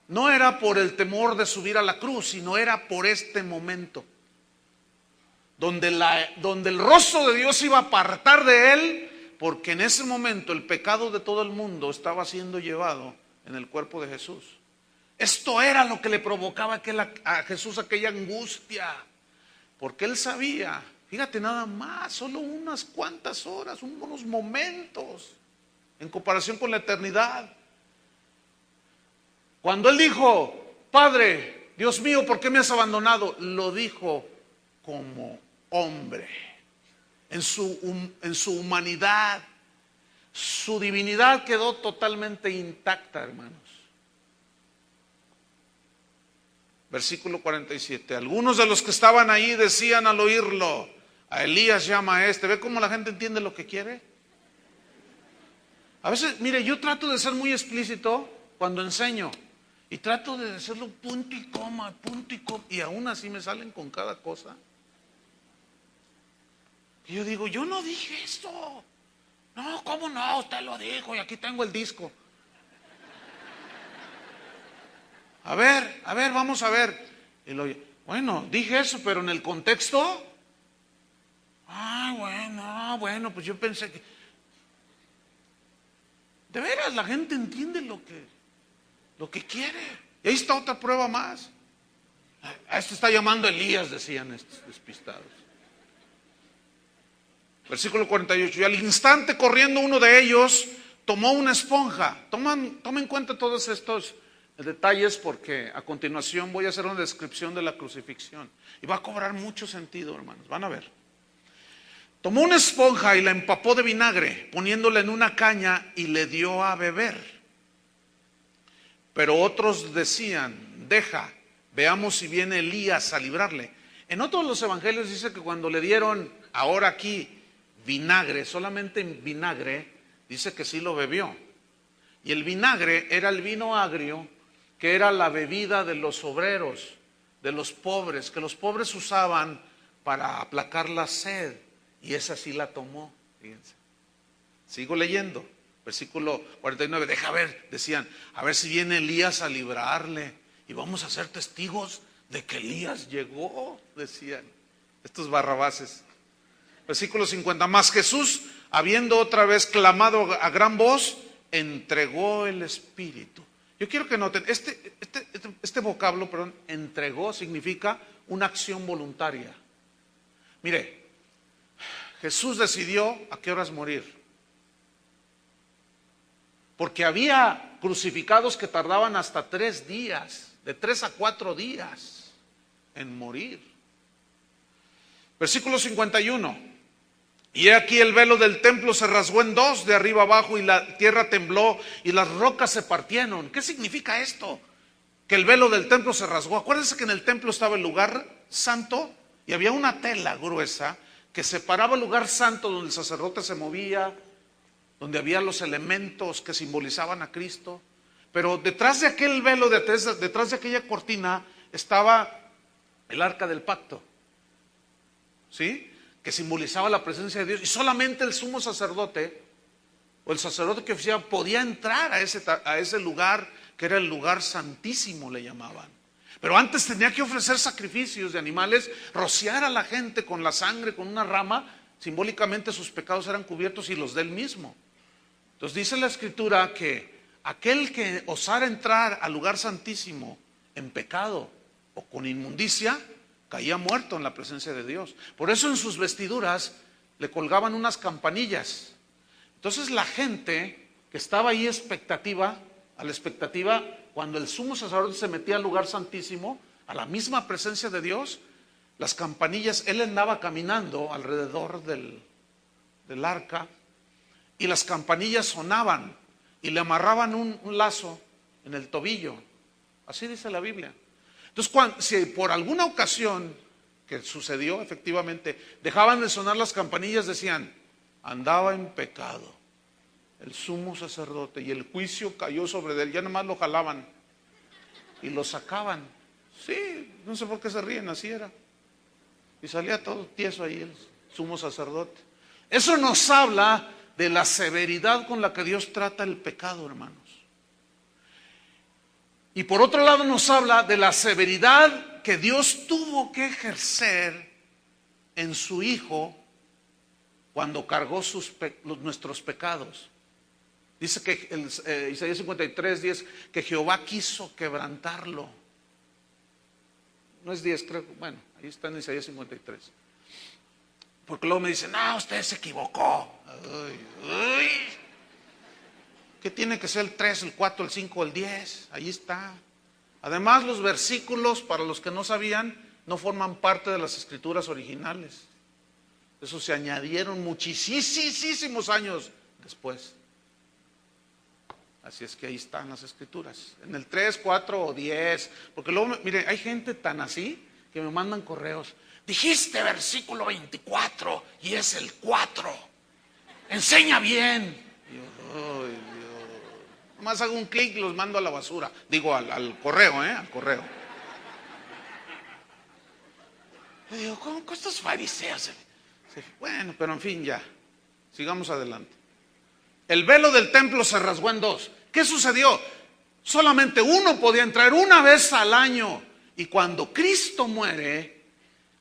no era por el temor de subir a la cruz, sino era por este momento donde el rostro de Dios iba a apartar de él, porque en ese momento el pecado de todo el mundo estaba siendo llevado en el cuerpo de Jesús. Esto era lo que le provocaba a Jesús aquella angustia, porque él sabía, fíjate nada más, solo unas cuantas horas, unos momentos en comparación con la eternidad. Cuando él dijo, Padre, Dios mío, ¿por qué me has abandonado? Lo dijo como hombre, en su humanidad. Su divinidad quedó totalmente intacta, hermanos. Versículo 47. Algunos de los que estaban ahí decían al oírlo, a Elías llama a este. ¿Ve cómo la gente entiende lo que quiere? A veces, mire, yo trato de ser muy explícito cuando enseño. Y trato de hacerlo punto y coma, y aún así me salen con cada cosa. Y yo digo, yo no dije esto. No, ¿cómo no? Usted lo dijo y aquí tengo el disco. A ver, vamos a ver. Y bueno, dije eso, pero en el contexto. Bueno, pues yo pensé que. De veras, la gente entiende lo que quiere. Y ahí está otra prueba más. A este está llamando Elías, decían estos despistados. Versículo 48. Y al instante corriendo uno de ellos tomó una esponja. Tomen en cuenta todos estos detalles porque a continuación voy a hacer una descripción de la crucifixión. Y va a cobrar mucho sentido, hermanos. Van a ver. Tomó una esponja y la empapó de vinagre, poniéndola en una caña y le dio a beber. Pero otros decían, deja, veamos si viene Elías a librarle. En otros de los evangelios dice que cuando le dieron, ahora aquí, vinagre, solamente en vinagre, dice que sí lo bebió. Y el vinagre era el vino agrio, que era la bebida de los obreros, de los pobres, que los pobres usaban para aplacar la sed. Y esa sí la tomó, fíjense. Sigo leyendo, versículo 49, deja ver, decían, a ver si viene Elías a librarle y vamos a ser testigos de que Elías llegó, decían estos barrabases. Versículo 50. Mas Jesús, habiendo otra vez clamado a gran voz, entregó el Espíritu. Yo quiero que noten, este vocablo, perdón, entregó, significa una acción voluntaria. Mire, Jesús decidió a qué horas morir. Porque había crucificados que tardaban hasta 3 días, de 3 a 4 días en morir. Versículo 51. Y he aquí el velo del templo se rasgó en dos, de arriba abajo, y la tierra tembló y las rocas se partieron. ¿Qué significa esto? Que el velo del templo se rasgó. Acuérdense que en el templo estaba el lugar santo y había una tela gruesa que separaba el lugar santo donde el sacerdote se movía, donde había los elementos que simbolizaban a Cristo. Pero detrás de aquel velo, detrás de aquella cortina, estaba el arca del pacto, ¿sí? Que simbolizaba la presencia de Dios. Y solamente el sumo sacerdote, o el sacerdote que oficiaba, podía entrar a ese lugar, que era el lugar santísimo, le llamaban. Pero antes tenía que ofrecer sacrificios de animales, rociar a la gente con la sangre, con una rama. Simbólicamente sus pecados eran cubiertos y los de él mismo. Entonces dice la Escritura que aquel que osara entrar al lugar santísimo en pecado o con inmundicia, caía muerto en la presencia de Dios. Por eso en sus vestiduras le colgaban unas campanillas. Entonces la gente que estaba ahí a la expectativa, cuando el sumo sacerdote se metía al lugar santísimo, a la misma presencia de Dios, las campanillas, él andaba caminando alrededor del arca, y las campanillas sonaban y le amarraban un lazo en el tobillo. Así dice la Biblia. Entonces, si por alguna ocasión que sucedió efectivamente, dejaban de sonar las campanillas, decían, andaba en pecado el sumo sacerdote y el juicio cayó sobre él. Ya nomás lo jalaban y lo sacaban. Sí, no sé por qué se ríen, así era. Y salía todo tieso ahí el sumo sacerdote. Eso nos habla de la severidad con la que Dios trata el pecado, hermanos. Y por otro lado nos habla de la severidad que Dios tuvo que ejercer en su Hijo cuando cargó nuestros pecados. Dice que Isaías 53:10, que Jehová quiso quebrantarlo. No es 10, creo, bueno, ahí está en Isaías 53. Porque luego me dicen, no, usted se equivocó. Uy. ¿Qué tiene que ser el 3, el 4, el 5, el 10? Ahí está. Además, los versículos, para los que no sabían, no forman parte de las escrituras originales. Eso se añadieron muchísimos años después. Así es que ahí están las escrituras. En el 3, 4 o 10. Porque luego, mire, hay gente tan así que me mandan correos. Dijiste versículo 24 y es el 4. Enseña bien. Y yo, ay, Dios. Nomás hago un clic y los mando a la basura. Digo, al correo, al correo. Y digo, ¿cómo estos fariseos? Bueno, pero en fin, ya. Sigamos adelante. El velo del templo se rasgó en dos. ¿Qué sucedió? Solamente uno podía entrar una vez al año. Y cuando Cristo muere,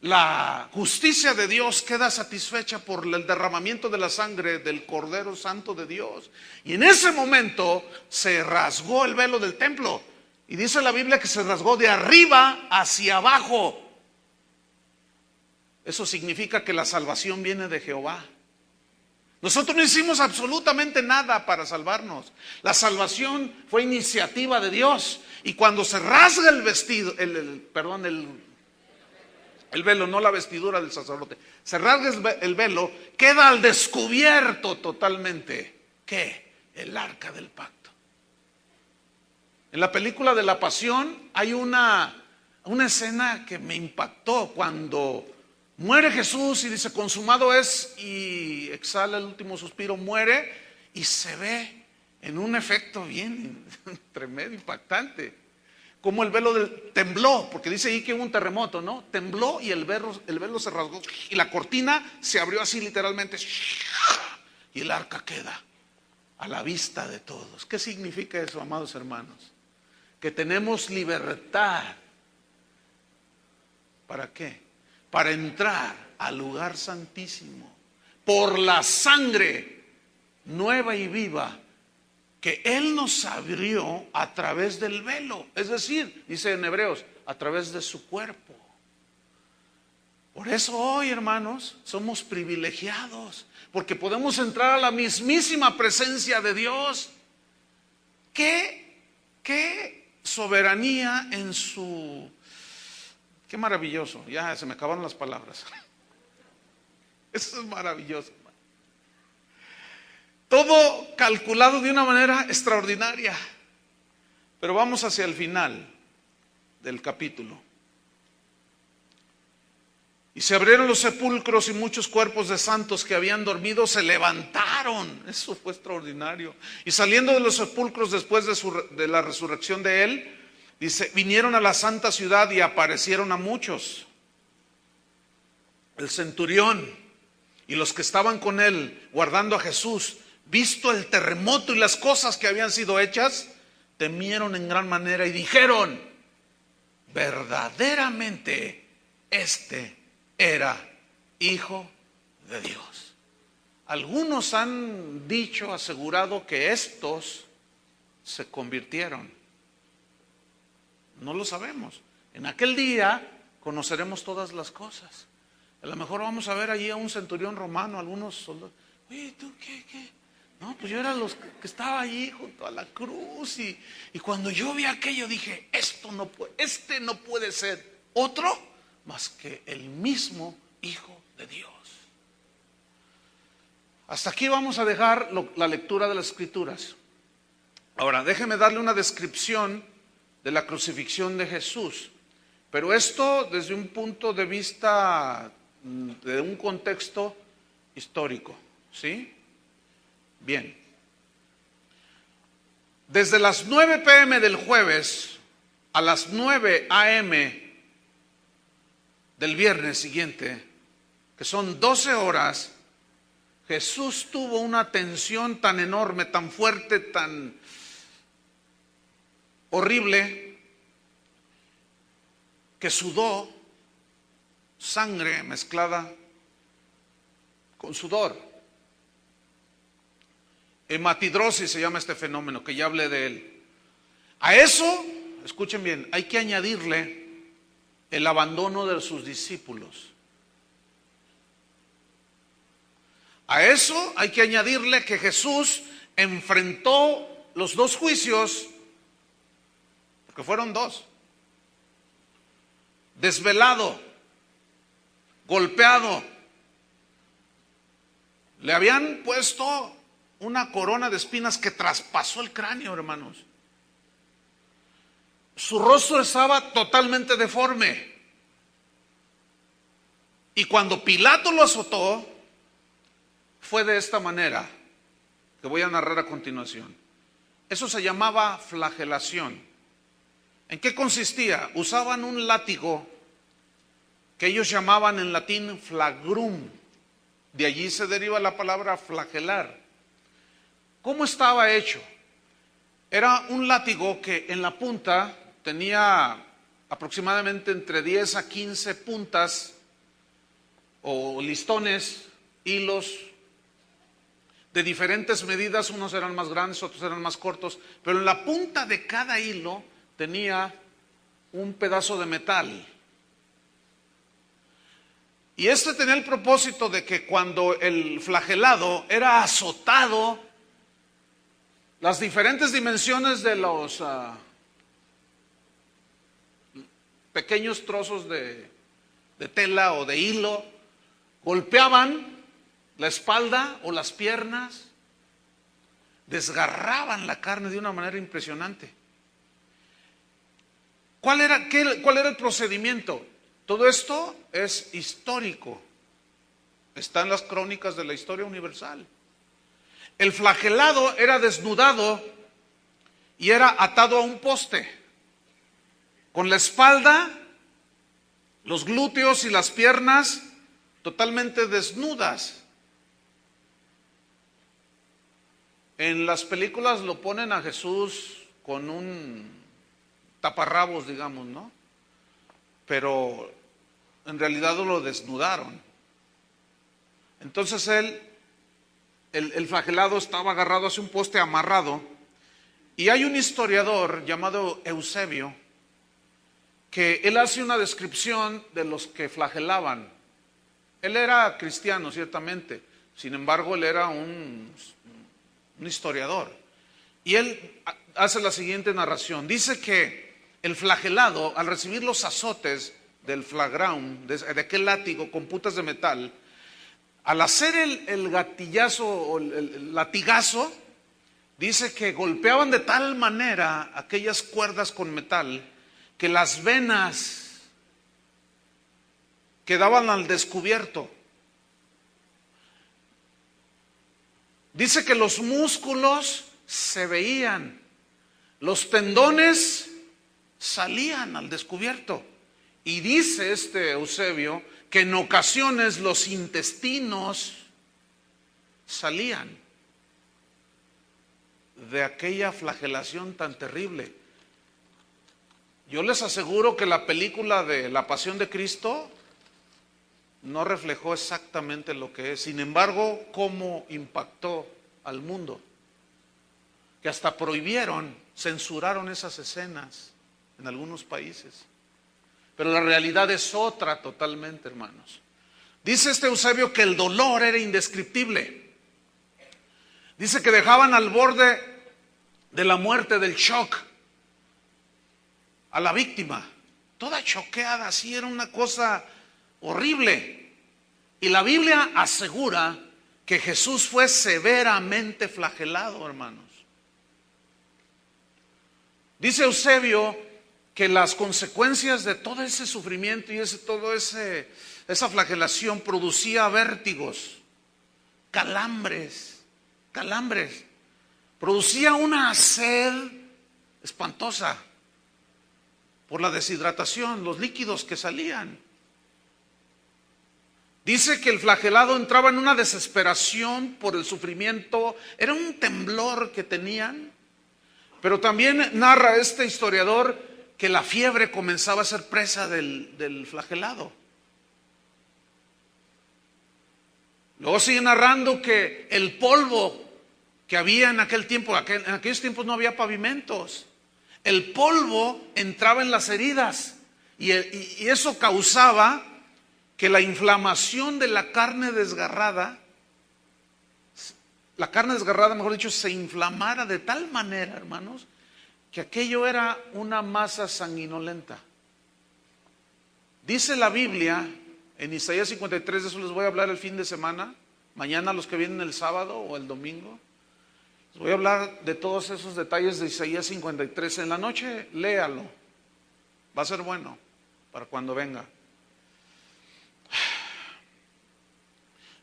la justicia de Dios queda satisfecha por el derramamiento de la sangre del Cordero Santo de Dios. Y en ese momento se rasgó el velo del templo. Y dice la Biblia que se rasgó de arriba hacia abajo. Eso significa que la salvación viene de Jehová. Nosotros no hicimos absolutamente nada para salvarnos. La salvación fue iniciativa de Dios. Y cuando se rasga el vestido, el velo, no la vestidura del sacerdote, se rasga el velo, queda al descubierto totalmente. ¿Qué? El arca del pacto. En la película de la Pasión hay una escena que me impactó cuando muere Jesús y dice, consumado es, y exhala el último suspiro, muere, y se ve en un efecto bien tremendo, impactante, como el velo tembló, porque dice ahí que hubo un terremoto, ¿no? Tembló y el velo se rasgó, y la cortina se abrió así literalmente, y el arca queda a la vista de todos. ¿Qué significa eso, amados hermanos? Que tenemos libertad. ¿Para qué? Para entrar al lugar santísimo. por la sangre nueva y viva que Él nos abrió a través del velo. Es decir, dice en Hebreos, a través de su cuerpo. Por eso hoy, hermanos, somos privilegiados, porque podemos entrar a la mismísima presencia de Dios. ¿Qué soberanía en su... Qué maravilloso, ya se me acabaron las palabras. Eso es maravilloso, hermano. Todo calculado de una manera extraordinaria. Pero vamos hacia el final del capítulo. Y se abrieron los sepulcros y muchos cuerpos de santos que habían dormido se levantaron. Eso fue extraordinario. Y saliendo de los sepulcros después de la resurrección de Él, dice, vinieron a la santa ciudad y aparecieron a muchos. El centurión y los que estaban con él guardando a Jesús, visto el terremoto y las cosas que habían sido hechas, temieron en gran manera y dijeron, verdaderamente este era Hijo de Dios. Algunos han dicho, asegurado que estos se convirtieron. No lo sabemos. En aquel día conoceremos todas las cosas. A lo mejor vamos a ver allí a un centurión romano, algunos soldados. Oye, ¿tú qué? No, pues yo era los que estaba allí junto a la cruz y cuando yo vi aquello dije, este no puede ser otro más que el mismo Hijo de Dios. Hasta aquí vamos a dejar la lectura de las Escrituras. Ahora, déjeme darle una descripción de la crucifixión de Jesús, pero esto desde un punto de vista, de un contexto histórico, ¿sí? Bien. Desde las 9 p.m. del jueves a las 9 a.m. del viernes siguiente, que son 12 horas, Jesús tuvo una tensión tan enorme, tan fuerte, tan horrible, que sudó sangre mezclada con sudor. Hematidrosis se llama este fenómeno, que ya hablé de él. A eso, escuchen bien, hay que añadirle el abandono de sus discípulos. A eso hay que añadirle que Jesús enfrentó los dos juicios, porque fueron dos: desvelado, golpeado. Le habían puesto una corona de espinas que traspasó el cráneo, hermanos. Su rostro estaba totalmente deforme. Y cuando Pilato lo azotó, fue de esta manera, que voy a narrar a continuación. Eso se llamaba flagelación. ¿En qué consistía? Usaban un látigo que ellos llamaban en latín flagrum. De allí se deriva la palabra flagelar. ¿Cómo estaba hecho? Era un látigo que en la punta tenía aproximadamente entre 10 a 15 puntas o listones, hilos de diferentes medidas. Unos eran más grandes, otros eran más cortos, pero en la punta de cada hilo tenía un pedazo de metal. Y este tenía el propósito de que cuando el flagelado era azotado, las diferentes dimensiones de los pequeños trozos de tela o de hilo golpeaban la espalda o las piernas, desgarraban la carne de una manera impresionante. ¿Cuál era el procedimiento? Todo esto es histórico, está en las crónicas de la historia universal. El flagelado era desnudado y era atado a un poste, con la espalda, los glúteos y las piernas totalmente desnudas. En las películas lo ponen a Jesús con un taparrabos, digamos, ¿no? Pero en realidad lo desnudaron. Entonces el flagelado estaba agarrado hacia un poste amarrado, y hay un historiador llamado Eusebio que él hace una descripción de los que flagelaban. Él era cristiano, ciertamente, sin embargo él era un historiador, y él hace la siguiente narración. Dice que el flagelado, al recibir los azotes del flagraum, de aquel látigo con puntas de metal, al hacer el gatillazo o el latigazo, dice que golpeaban de tal manera aquellas cuerdas con metal que las venas quedaban al descubierto. Dice que los músculos se veían, los tendones salían al descubierto. Y dice este Eusebio que en ocasiones los intestinos salían de aquella flagelación tan terrible. Yo les aseguro que la película de La Pasión de Cristo no reflejó exactamente lo que es. Sin embargo, cómo impactó al mundo, que hasta prohibieron, censuraron esas escenas en algunos países. Pero la realidad es otra totalmente, hermanos. Dice este Eusebio que el dolor era indescriptible. Dice que dejaban al borde de la muerte, del shock, a la víctima, toda choqueada, así, era una cosa horrible. Y la Biblia asegura que Jesús fue severamente flagelado, hermanos. Dice Eusebio que las consecuencias de todo ese sufrimiento y esa flagelación producía vértigos, calambres, producía una sed espantosa por la deshidratación, los líquidos que salían. Dice que el flagelado entraba en una desesperación por el sufrimiento, era un temblor que tenían, pero también narra este historiador que la fiebre comenzaba a ser presa del flagelado. Luego sigue narrando que el polvo que había en aquel tiempo, en aquellos tiempos no había pavimentos, el polvo entraba en las heridas y eso causaba que la inflamación de la carne desgarrada, mejor dicho, se inflamara de tal manera, hermanos, que aquello era una masa sanguinolenta. Dice la Biblia en Isaías 53, de eso les voy a hablar el fin de semana, mañana los que vienen el sábado o el domingo, les voy a hablar de todos esos detalles de Isaías 53. En la noche léalo, va a ser bueno para cuando venga.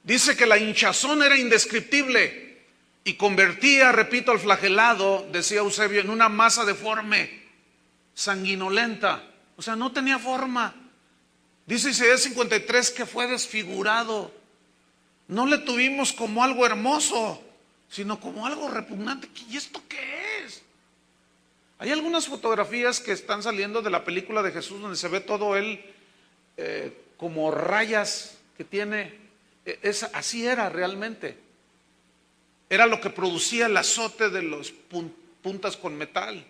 Dice que la hinchazón era indescriptible y convertía, repito, al flagelado, decía Eusebio, en una masa deforme, sanguinolenta. O sea, no tenía forma. Dice Isaías 53 que fue desfigurado. No le tuvimos como algo hermoso, sino como algo repugnante. ¿Y esto qué es? Hay algunas fotografías que están saliendo de la película de Jesús donde se ve todo él como rayas que tiene. Así era realmente. Era lo que producía el azote de las puntas con metal.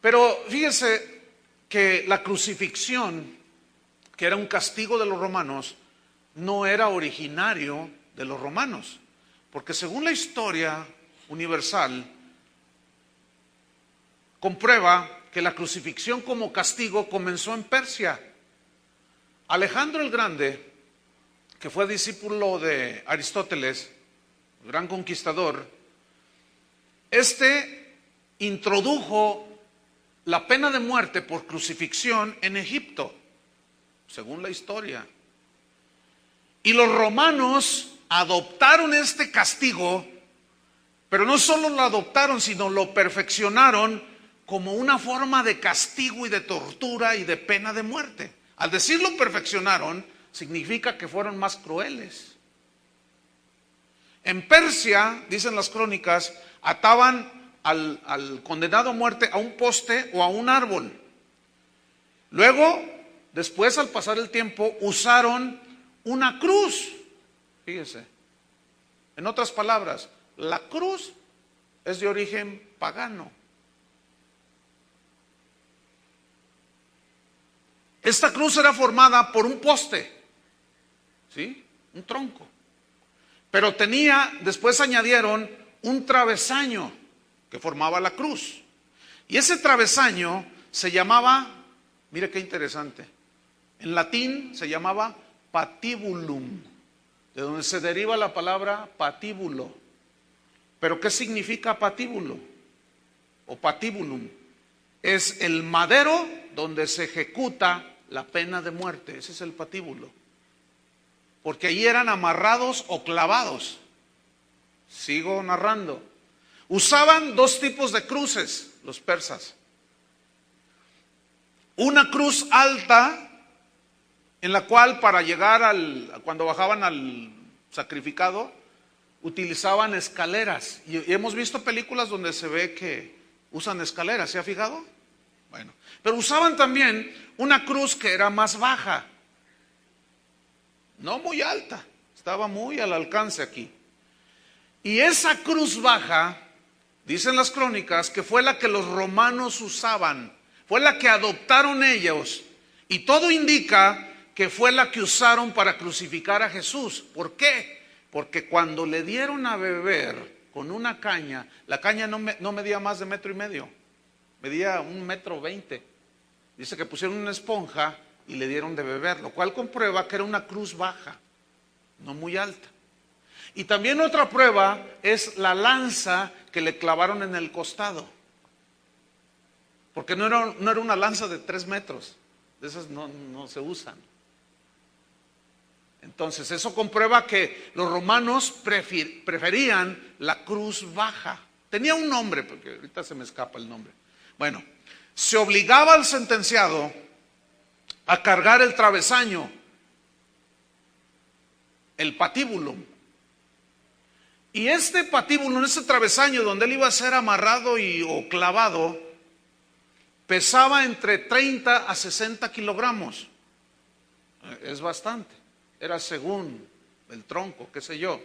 Pero fíjese que la crucifixión, que era un castigo de los romanos, no era originario de los romanos, porque según la historia universal comprueba que la crucifixión como castigo comenzó en Persia. Alejandro el Grande, que fue discípulo de Aristóteles, gran conquistador, introdujo la pena de muerte por crucifixión en Egipto, según la historia. Y los romanos adoptaron este castigo, pero no solo lo adoptaron, sino lo perfeccionaron como una forma de castigo y de tortura y de pena de muerte. Al decirlo perfeccionaron, significa que fueron más crueles. En Persia, dicen las crónicas, ataban al condenado a muerte a un poste o a un árbol. Luego, después, al pasar el tiempo, usaron una cruz Fíjese. En otras palabras, la cruz es de origen pagano. Esta cruz era formada por un poste, ¿sí? Un tronco. Pero después añadieron un travesaño que formaba la cruz. Y ese travesaño se llamaba, mire qué interesante, en latín se llamaba patibulum, de donde se deriva la palabra patíbulo. ¿Pero qué significa patíbulo o patibulum? Es el madero donde se ejecuta la pena de muerte. Ese es el patíbulo. Porque allí eran amarrados o clavados. Sigo narrando. Usaban dos tipos de cruces los persas. Una cruz alta, en la cual para llegar cuando bajaban al sacrificado, utilizaban escaleras. Y hemos visto películas donde se ve que usan escaleras, ¿se ha fijado? Bueno, pero usaban también una cruz que era más baja. No muy alta, estaba muy al alcance aquí. Y esa cruz baja, dicen las crónicas, que fue la que los romanos usaban, fue la que adoptaron ellos. Y todo indica que fue la que usaron para crucificar a Jesús. ¿Por qué? Porque cuando le dieron a beber con una caña, la caña no medía más de 1,5 metros, medía 1,20 metros. Dice que pusieron una esponja y le dieron de beber, lo cual comprueba que era una cruz baja, no muy alta. Y también otra prueba es la lanza que le clavaron en el costado, porque no era una lanza de 3 metros, de esas no se usan. Entonces eso comprueba que los romanos preferían la cruz baja. Tenía un nombre, porque ahorita se me escapa el nombre. Bueno, se obligaba al sentenciado a cargar el travesaño, el patíbulum. Y este patíbulum, ese travesaño donde él iba a ser amarrado o clavado, pesaba entre 30 a 60 kilogramos. Es bastante. Era según el tronco, qué sé yo.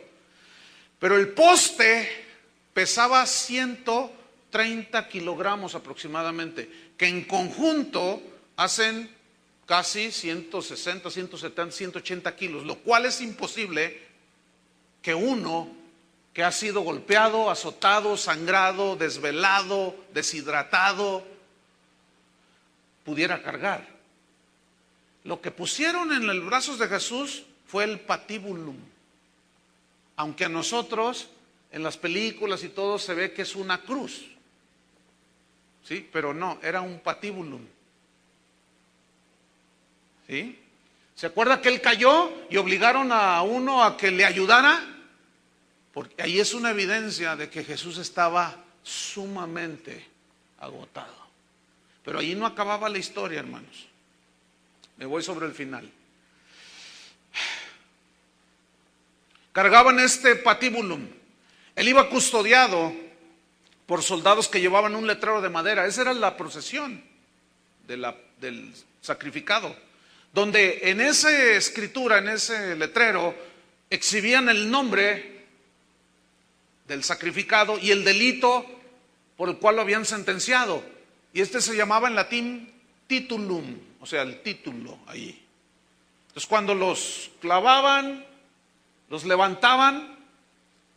Pero el poste pesaba 130 kilogramos aproximadamente, que en conjunto hacen casi 160, 170, 180 kilos, lo cual es imposible que uno que ha sido golpeado, azotado, sangrado, desvelado, deshidratado, pudiera cargar. Lo que pusieron en los brazos de Jesús fue el patíbulum, aunque a nosotros en las películas y todo se ve que es una cruz, ¿sí? Pero no, era un patíbulum. ¿Sí? ¿Se acuerda que él cayó y obligaron a uno a que le ayudara? Porque ahí es una evidencia de que Jesús estaba sumamente agotado. Pero ahí no acababa la historia, hermanos. Me voy sobre el final. Cargaban este patíbulum. Él iba custodiado por soldados que llevaban un letrero de madera. Esa era la procesión del sacrificado, donde en esa escritura, en ese letrero, exhibían el nombre del sacrificado y el delito por el cual lo habían sentenciado. Y este se llamaba en latín titulum, o sea, el título ahí. Entonces cuando los clavaban, los levantaban,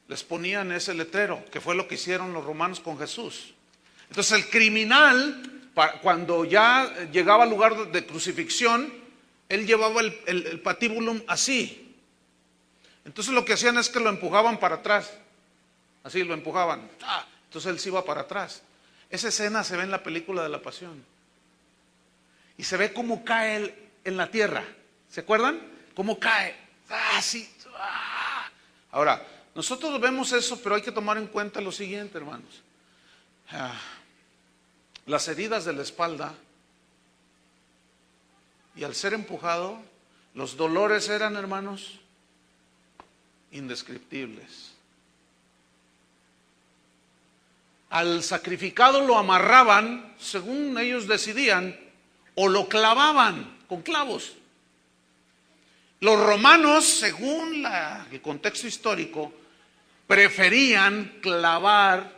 les ponían ese letrero, que fue lo que hicieron los romanos con Jesús. Entonces el criminal, cuando ya llegaba al lugar de crucifixión, él llevaba el patíbulum así. Entonces lo que hacían es que lo empujaban para atrás. Así lo empujaban. Entonces él se iba para atrás. Esa escena se ve en la película de la Pasión. Y se ve cómo cae él en la tierra. ¿Se acuerdan? Cómo cae. Así. Ahora, nosotros vemos eso, pero hay que tomar en cuenta lo siguiente, hermanos. Las heridas de la espalda, y al ser empujado, los dolores eran, hermanos, indescriptibles. Al sacrificado lo amarraban, según ellos decidían, o lo clavaban con clavos. Los romanos, según el contexto histórico, preferían clavar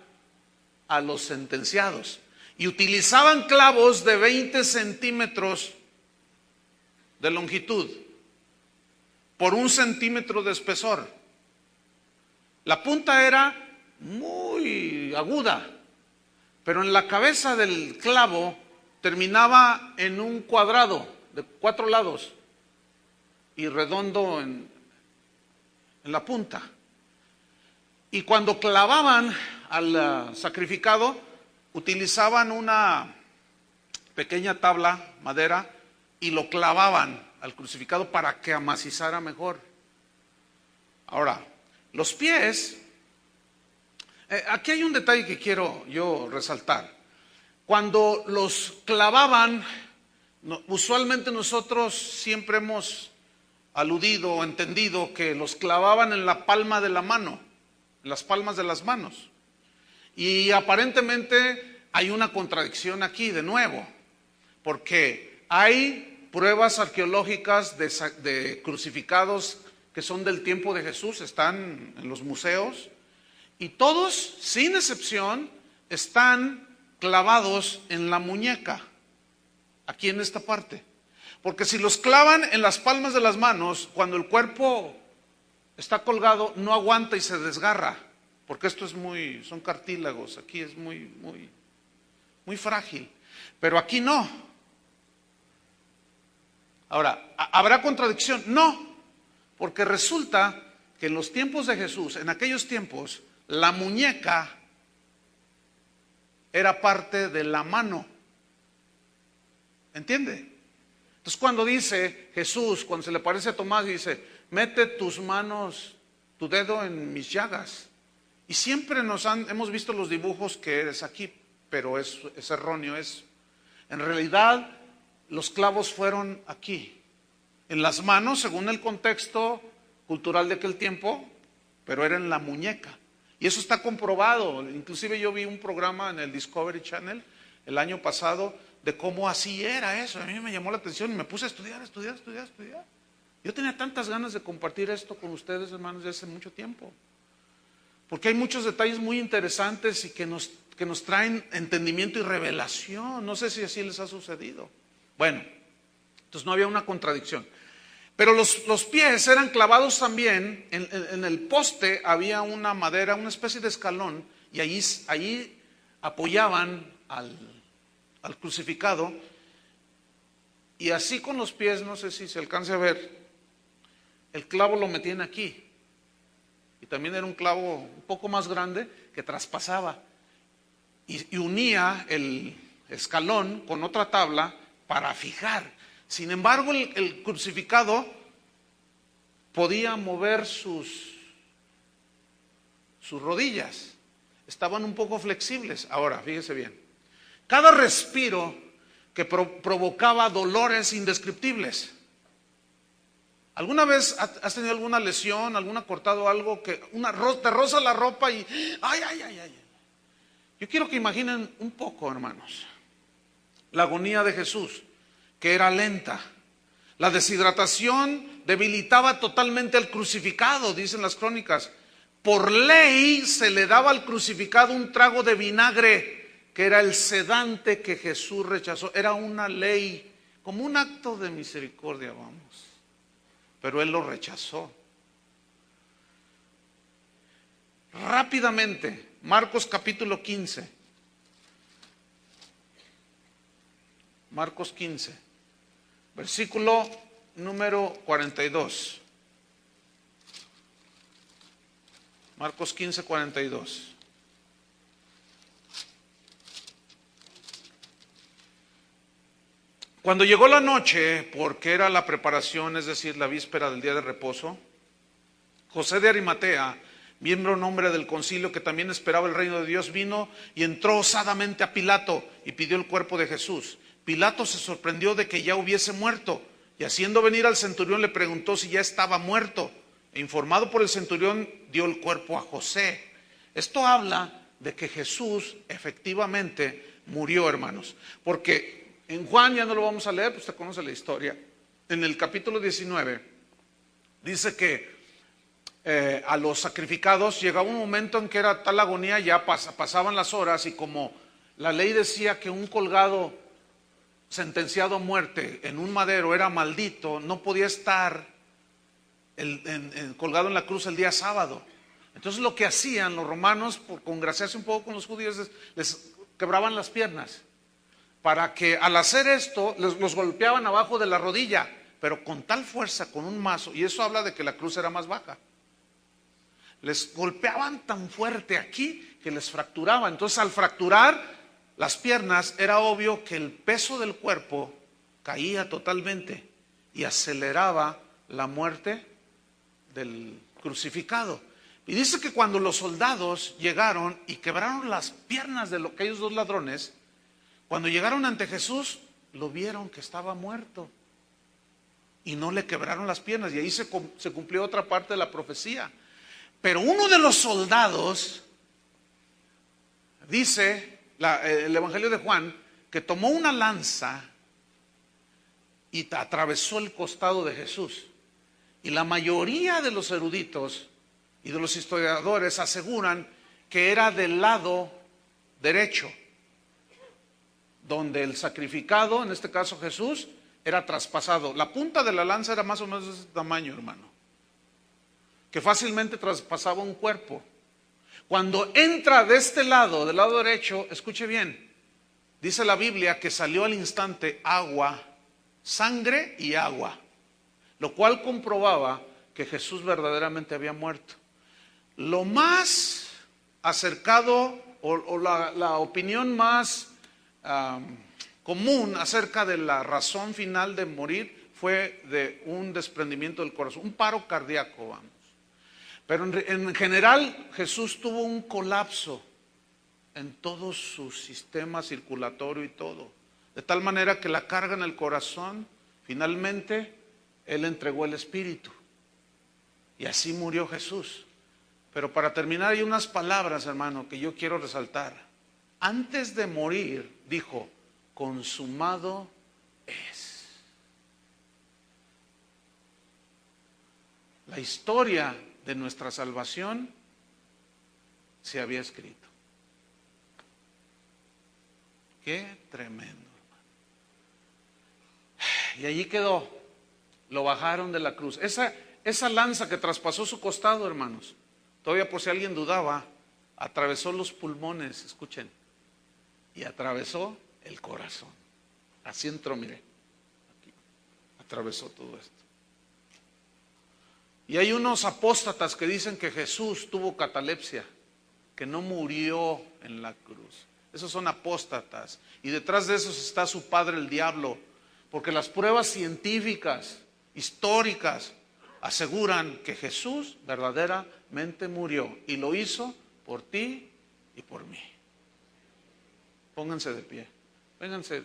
a los sentenciados y utilizaban clavos de 20 centímetros de longitud por 1 centímetro de espesor. La punta era muy aguda, pero en la cabeza del clavo terminaba en un cuadrado de 4 lados y redondo en la punta. Y cuando clavaban al sacrificado, utilizaban una pequeña tabla, madera, y lo clavaban al crucificado para que amacizara mejor. Ahora, los pies, aquí hay un detalle que quiero yo resaltar. Cuando los clavaban, usualmente nosotros siempre hemos aludido o entendido que los clavaban en la palma de la mano, en las palmas de las manos. Y aparentemente hay una contradicción aquí de nuevo, porque hay pruebas arqueológicas de crucificados que son del tiempo de Jesús, están en los museos, y todos, sin excepción, están clavados en la muñeca, aquí en esta parte. Porque si los clavan en las palmas de las manos, cuando el cuerpo está colgado, no aguanta y se desgarra. Porque esto es son cartílagos, aquí es muy frágil. Pero aquí no. Ahora, ¿habrá contradicción? No. Porque resulta que en los tiempos de Jesús, en aquellos tiempos, la muñeca era parte de la mano. ¿Entiende? Entonces cuando dice Jesús, cuando se le aparece a Tomás, dice, mete tus manos, tu dedo en mis llagas. Y siempre hemos visto los dibujos que es aquí, pero es erróneo. En realidad, los clavos fueron aquí, en las manos, según el contexto cultural de aquel tiempo, pero era en la muñeca. Y eso está comprobado. Inclusive yo vi un programa en el Discovery Channel el año pasado de cómo así era eso. A mí me llamó la atención y me puse a estudiar. Yo tenía tantas ganas de compartir esto con ustedes, hermanos, desde hace mucho tiempo. Porque hay muchos detalles muy interesantes y que nos traen entendimiento y revelación. No sé si así les ha sucedido. Bueno, entonces no había una contradicción. Pero los pies eran clavados también, en el poste había una madera, una especie de escalón, y allí apoyaban al crucificado, y así con los pies, no sé si se alcance a ver, el clavo lo metían aquí. Y también era un clavo un poco más grande que traspasaba y unía el escalón con otra tabla para fijar. Sin embargo, el crucificado podía mover sus rodillas. Estaban un poco flexibles. Ahora, fíjese bien. Cada respiro que provocaba dolores indescriptibles. ¿Alguna vez has tenido alguna lesión, alguna cortado algo que te roza la ropa y ay? Yo quiero que imaginen un poco, hermanos, la agonía de Jesús, que era lenta. La deshidratación debilitaba totalmente al crucificado, dicen las crónicas. Por ley se le daba al crucificado un trago de vinagre, que era el sedante que Jesús rechazó. Era una ley, como un acto de misericordia, vamos. Pero él lo rechazó. Rápidamente, Marcos capítulo 15. Marcos 15, versículo número 42. Marcos 15, 42. Cuando llegó la noche, porque era la preparación, es decir, la víspera del día de reposo, José de Arimatea, miembro nombre del concilio que también esperaba el reino de Dios, vino y entró osadamente a Pilato y pidió el cuerpo de Jesús. Pilato se sorprendió de que ya hubiese muerto y haciendo venir al centurión le preguntó si ya estaba muerto. E informado por el centurión dio el cuerpo a José. Esto habla de que Jesús efectivamente murió, hermanos, porque en Juan, ya no lo vamos a leer, pues usted conoce la historia, en el capítulo 19, Dice que a los sacrificados llegaba un momento en que era tal agonía, ya pasaban las horas, y como la ley decía que un colgado sentenciado a muerte en un madero era maldito, no podía estar colgado en la cruz el día sábado. Entonces lo que hacían los romanos, por congraciarse un poco con los judíos, les quebraban las piernas, para que al hacer esto los golpeaban abajo de la rodilla, pero con tal fuerza, con un mazo, y eso habla de que la cruz era más baja. Les golpeaban tan fuerte aquí que les fracturaba. Entonces al fracturar las piernas era obvio que el peso del cuerpo caía totalmente y aceleraba la muerte del crucificado. Y dice que cuando los soldados llegaron y quebraron las piernas de aquellos dos ladrones, cuando llegaron ante Jesús, lo vieron que estaba muerto y no le quebraron las piernas, y ahí se cumplió otra parte de la profecía. Pero uno de los soldados, dice el Evangelio de Juan, que tomó una lanza y atravesó el costado de Jesús. Y la mayoría de los eruditos y de los historiadores aseguran que era del lado derecho, donde el sacrificado, en este caso Jesús, era traspasado. La punta de la lanza era más o menos de ese tamaño, hermano, que fácilmente traspasaba un cuerpo. Cuando entra de este lado, del lado derecho, escuche bien, dice la Biblia que salió al instante agua, sangre y agua, lo cual comprobaba que Jesús verdaderamente había muerto. Lo más acercado, o la opinión más común acerca de la razón final de morir, fue de un desprendimiento del corazón, un paro cardíaco, vamos. Pero en general Jesús tuvo un colapso en todo su sistema circulatorio y todo, de tal manera que la carga en el corazón, finalmente Él entregó el espíritu, y así murió Jesús. Pero para terminar, hay unas palabras, hermano, que yo quiero resaltar. Antes de morir dijo: consumado es. La historia de nuestra salvación se había escrito. Qué tremendo, hermano. Y allí quedó. Lo bajaron de la cruz. Esa lanza que traspasó su costado, hermanos, todavía por si alguien dudaba, atravesó los pulmones, escuchen, y atravesó el corazón. Así entró, mire, aquí, atravesó todo esto. Y hay unos apóstatas que dicen que Jesús tuvo catalepsia, que no murió en la cruz. Esos son apóstatas. Y detrás de esos está su padre, el diablo, porque las pruebas científicas, históricas, aseguran que Jesús verdaderamente murió, y lo hizo por ti y por mí. Pónganse de pie. Vénganse.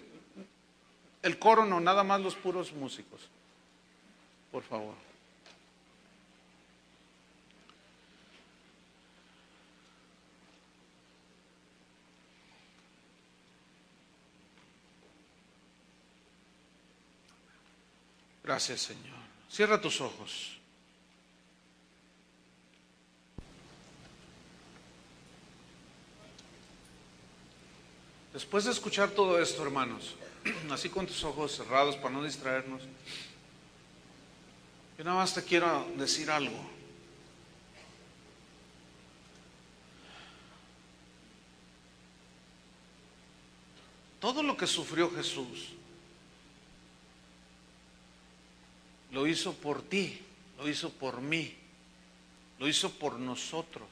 El coro no, nada más los puros músicos, por favor. Gracias, Señor. Cierra tus ojos. Después de escuchar todo esto, hermanos, así con tus ojos cerrados para no distraernos, yo nada más te quiero decir algo. Todo lo que sufrió Jesús lo hizo por ti, lo hizo por mí, lo hizo por nosotros.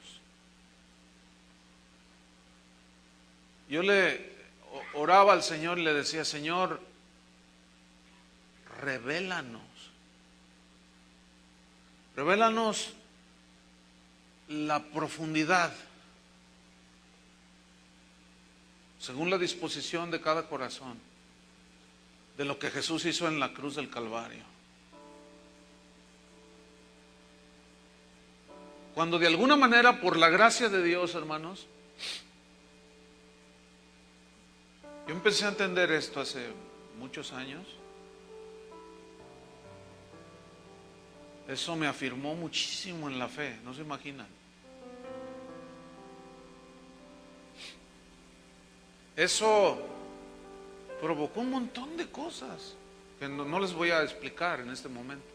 Yo le oraba al Señor y le decía: Señor, revélanos la profundidad, según la disposición de cada corazón, de lo que Jesús hizo en la cruz del Calvario. Cuando de alguna manera, por la gracia de Dios, hermanos, yo empecé a entender esto hace muchos años. Eso me afirmó muchísimo en la fe, no se imaginan. Eso provocó un montón de cosas que no les voy a explicar en este momento.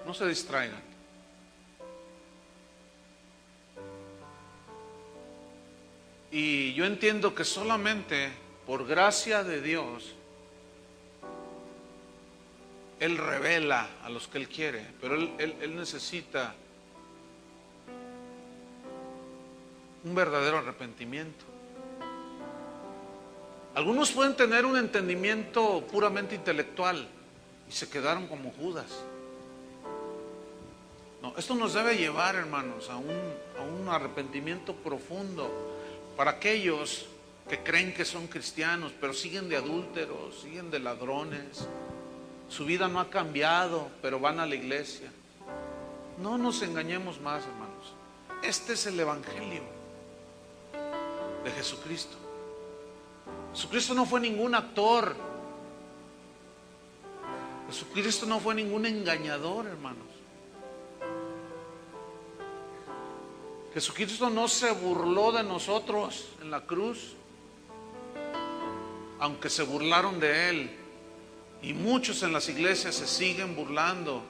No se distraigan. Y yo entiendo que solamente por gracia de Dios Él revela a los que Él quiere, pero Él necesita un verdadero arrepentimiento. Algunos pueden tener un entendimiento puramente intelectual y se quedaron como Judas. No, esto nos debe llevar, hermanos, a un arrepentimiento profundo para aquellos que creen que son cristianos, pero siguen de adúlteros, siguen de ladrones. Su vida no ha cambiado, pero van a la iglesia. No nos engañemos más, hermanos. Este es el evangelio de Jesucristo. Jesucristo no fue ningún actor. Jesucristo no fue ningún engañador, hermanos. Jesucristo no se burló de nosotros en la cruz, aunque se burlaron de Él. Y muchos en las iglesias se siguen burlando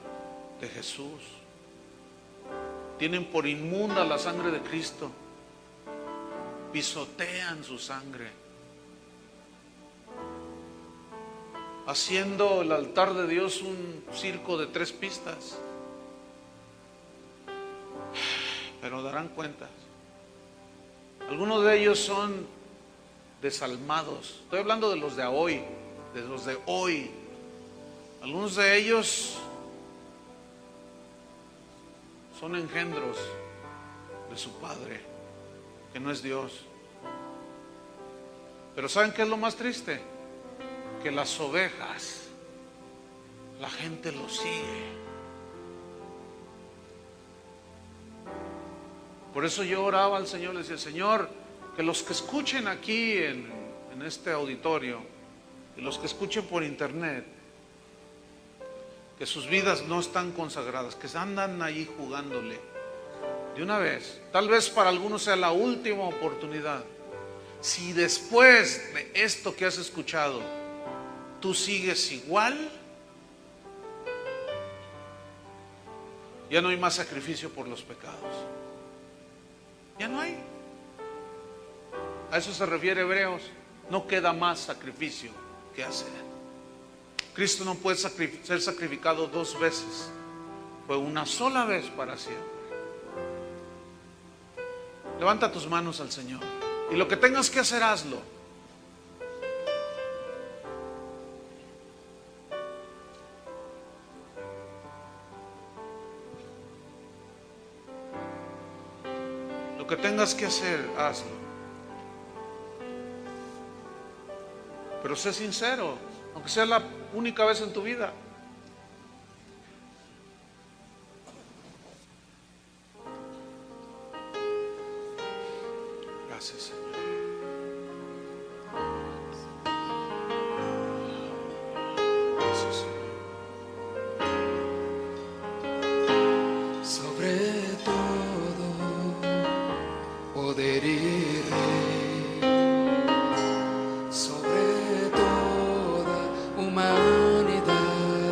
de Jesús. Tienen por inmunda la sangre de Cristo. Pisotean su sangre, haciendo el altar de Dios un circo de 3 pistas. Pero darán cuenta. Algunos de ellos son desalmados. Estoy hablando de los de hoy, de los de hoy. Algunos de ellos son engendros de su padre, que no es Dios. Pero ¿saben qué es lo más triste? Que las ovejas, la gente los sigue. Por eso yo oraba al Señor, le decía: Señor, que los que escuchen aquí en este auditorio y los que escuchen por internet, que sus vidas no están consagradas, que andan ahí jugándole de una vez. Tal vez para algunos sea la última oportunidad. Si después de esto que has escuchado tú sigues igual, ya no hay más sacrificio por los pecados. Ya no hay. A eso se refiere Hebreos. No queda más sacrificio que hacer. Cristo no puede ser sacrificado 2 veces. Fue una sola vez para siempre. Levanta tus manos al Señor. Y lo que tengas que hacer, hazlo. Lo que tengas que hacer, hazlo. Pero sé sincero, aunque sea la única vez en tu vida. Gracias, Señor. Gracias, Señor. Sobre todo poder y rey, sobre toda humanidad,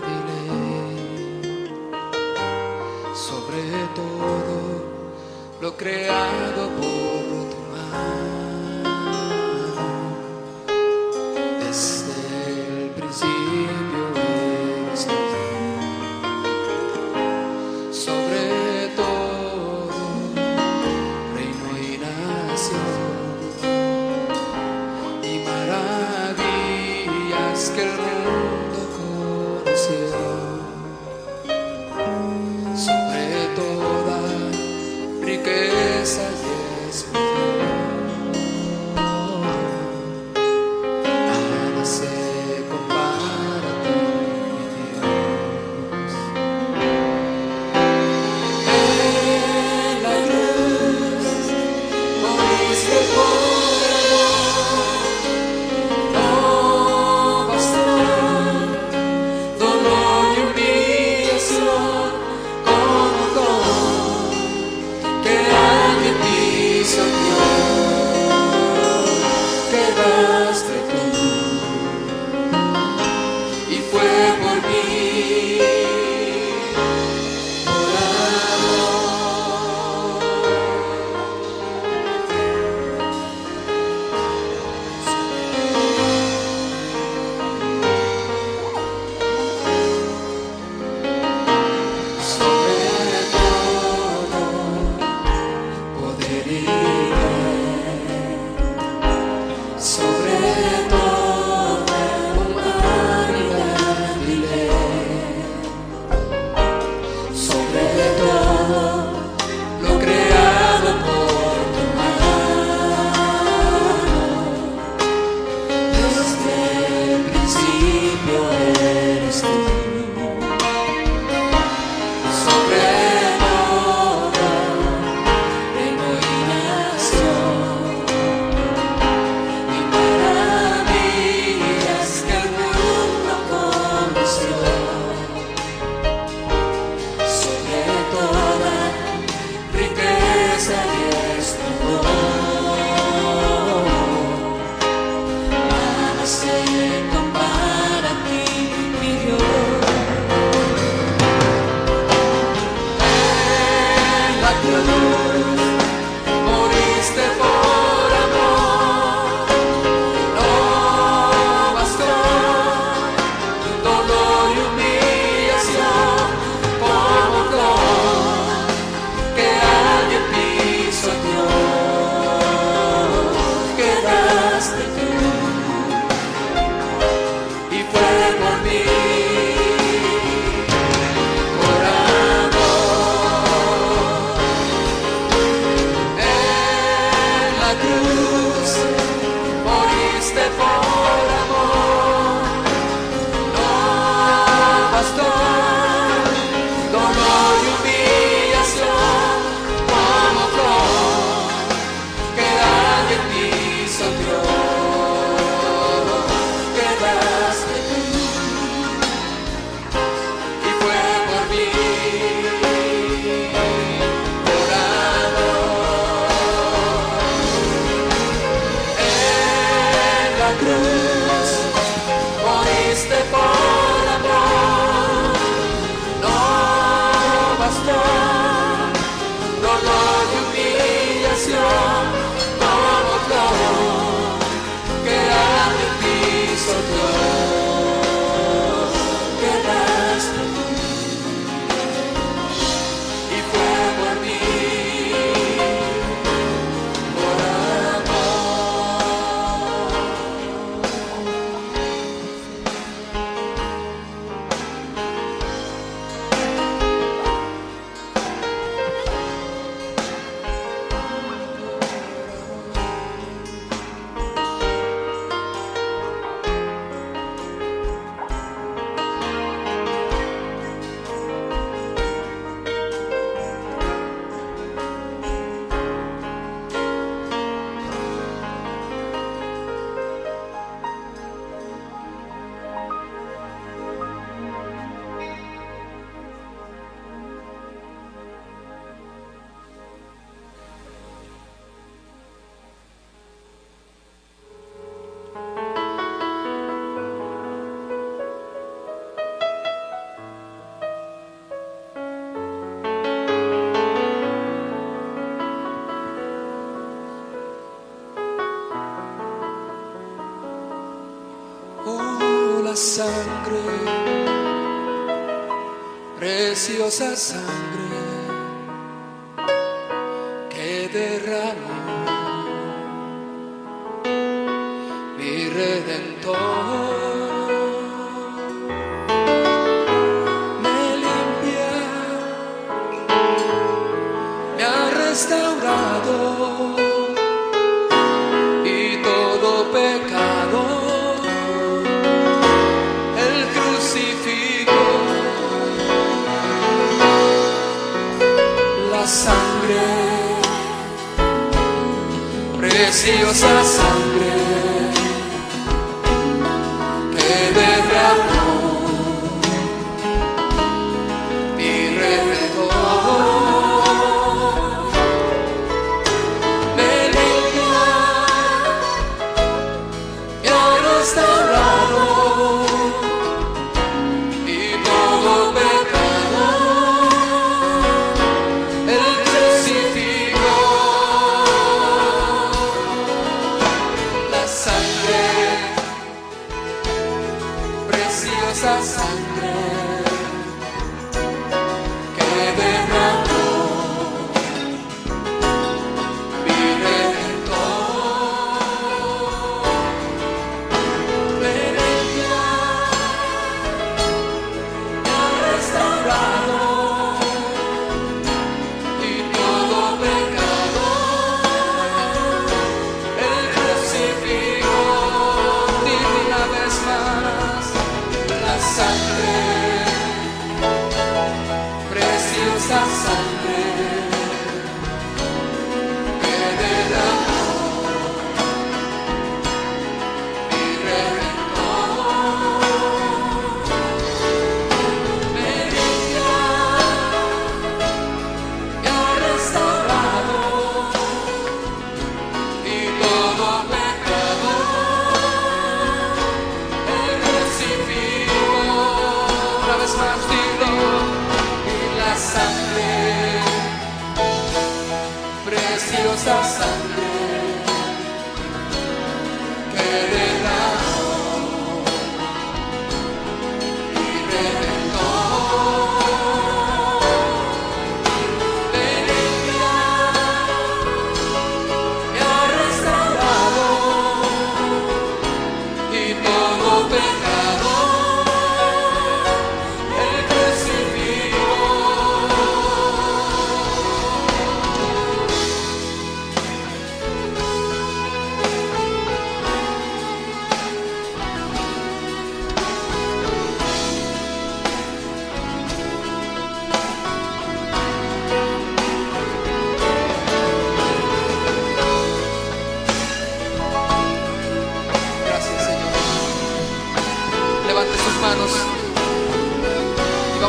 sobre toda humanidad y ley, sobre todo lo creado por tu mano, desde el principio eres tú, sobre todo reino y nación, y maravillas que el mundo conoció, sobre toda riqueza y esplendor, nada se compara a ti, mi Dios. En la cruz moriste por amor, no bastó dolor y humillación como flor que alguien pisoteó, quedaste tú y fue por mí, por amor. En la cruz moriste por amor, no bastó dolor y humillación como flor que alguien pisoteó, quedaste tú y fue por mí, por amor. En la cruz moriste por amor, no bastó dolor y humillación como flor que alguien pisoteó, quedaste tú y fue por mí, por amor. La sangre, preciosa sangre que derramó mi Redentor, me limpia, me ha restaurado y todo pecado la sangre, preciosa sangre que derramó mi Redentor, me limpia, me ha restaurado y todo pecado el crucificó. La sangre, preciosa sangre que derramó mi Redentor.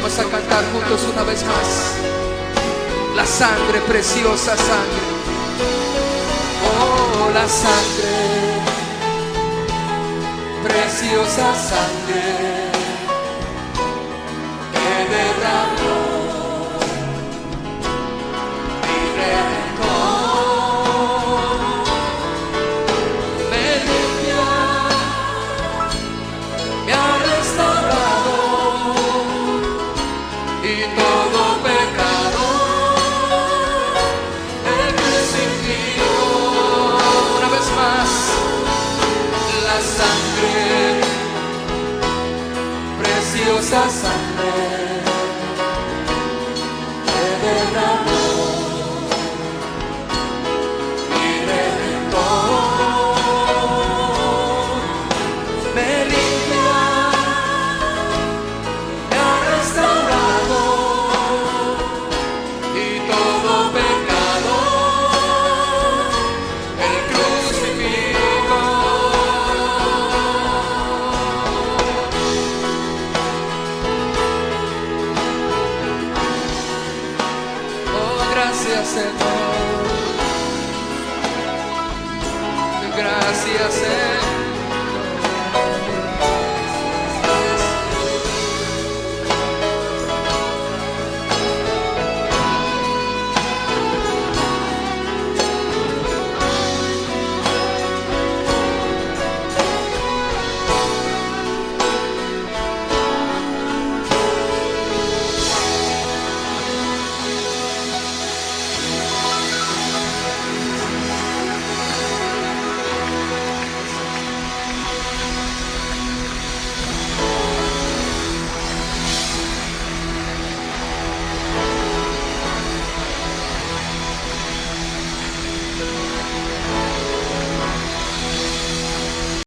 Vamos a cantar juntos una vez más. La sangre, preciosa sangre. Oh, la sangre, preciosa sangre que derramó mi redentor. Me limpia, me ha restaurado y todo pecado Él crucificó. Una vez más, la sangre, preciosa sangre que derramó mi redentor. Me limpia, me ha restaurado y todo pecado Él crucificó. Oh, gracias Señor, gracias Señor.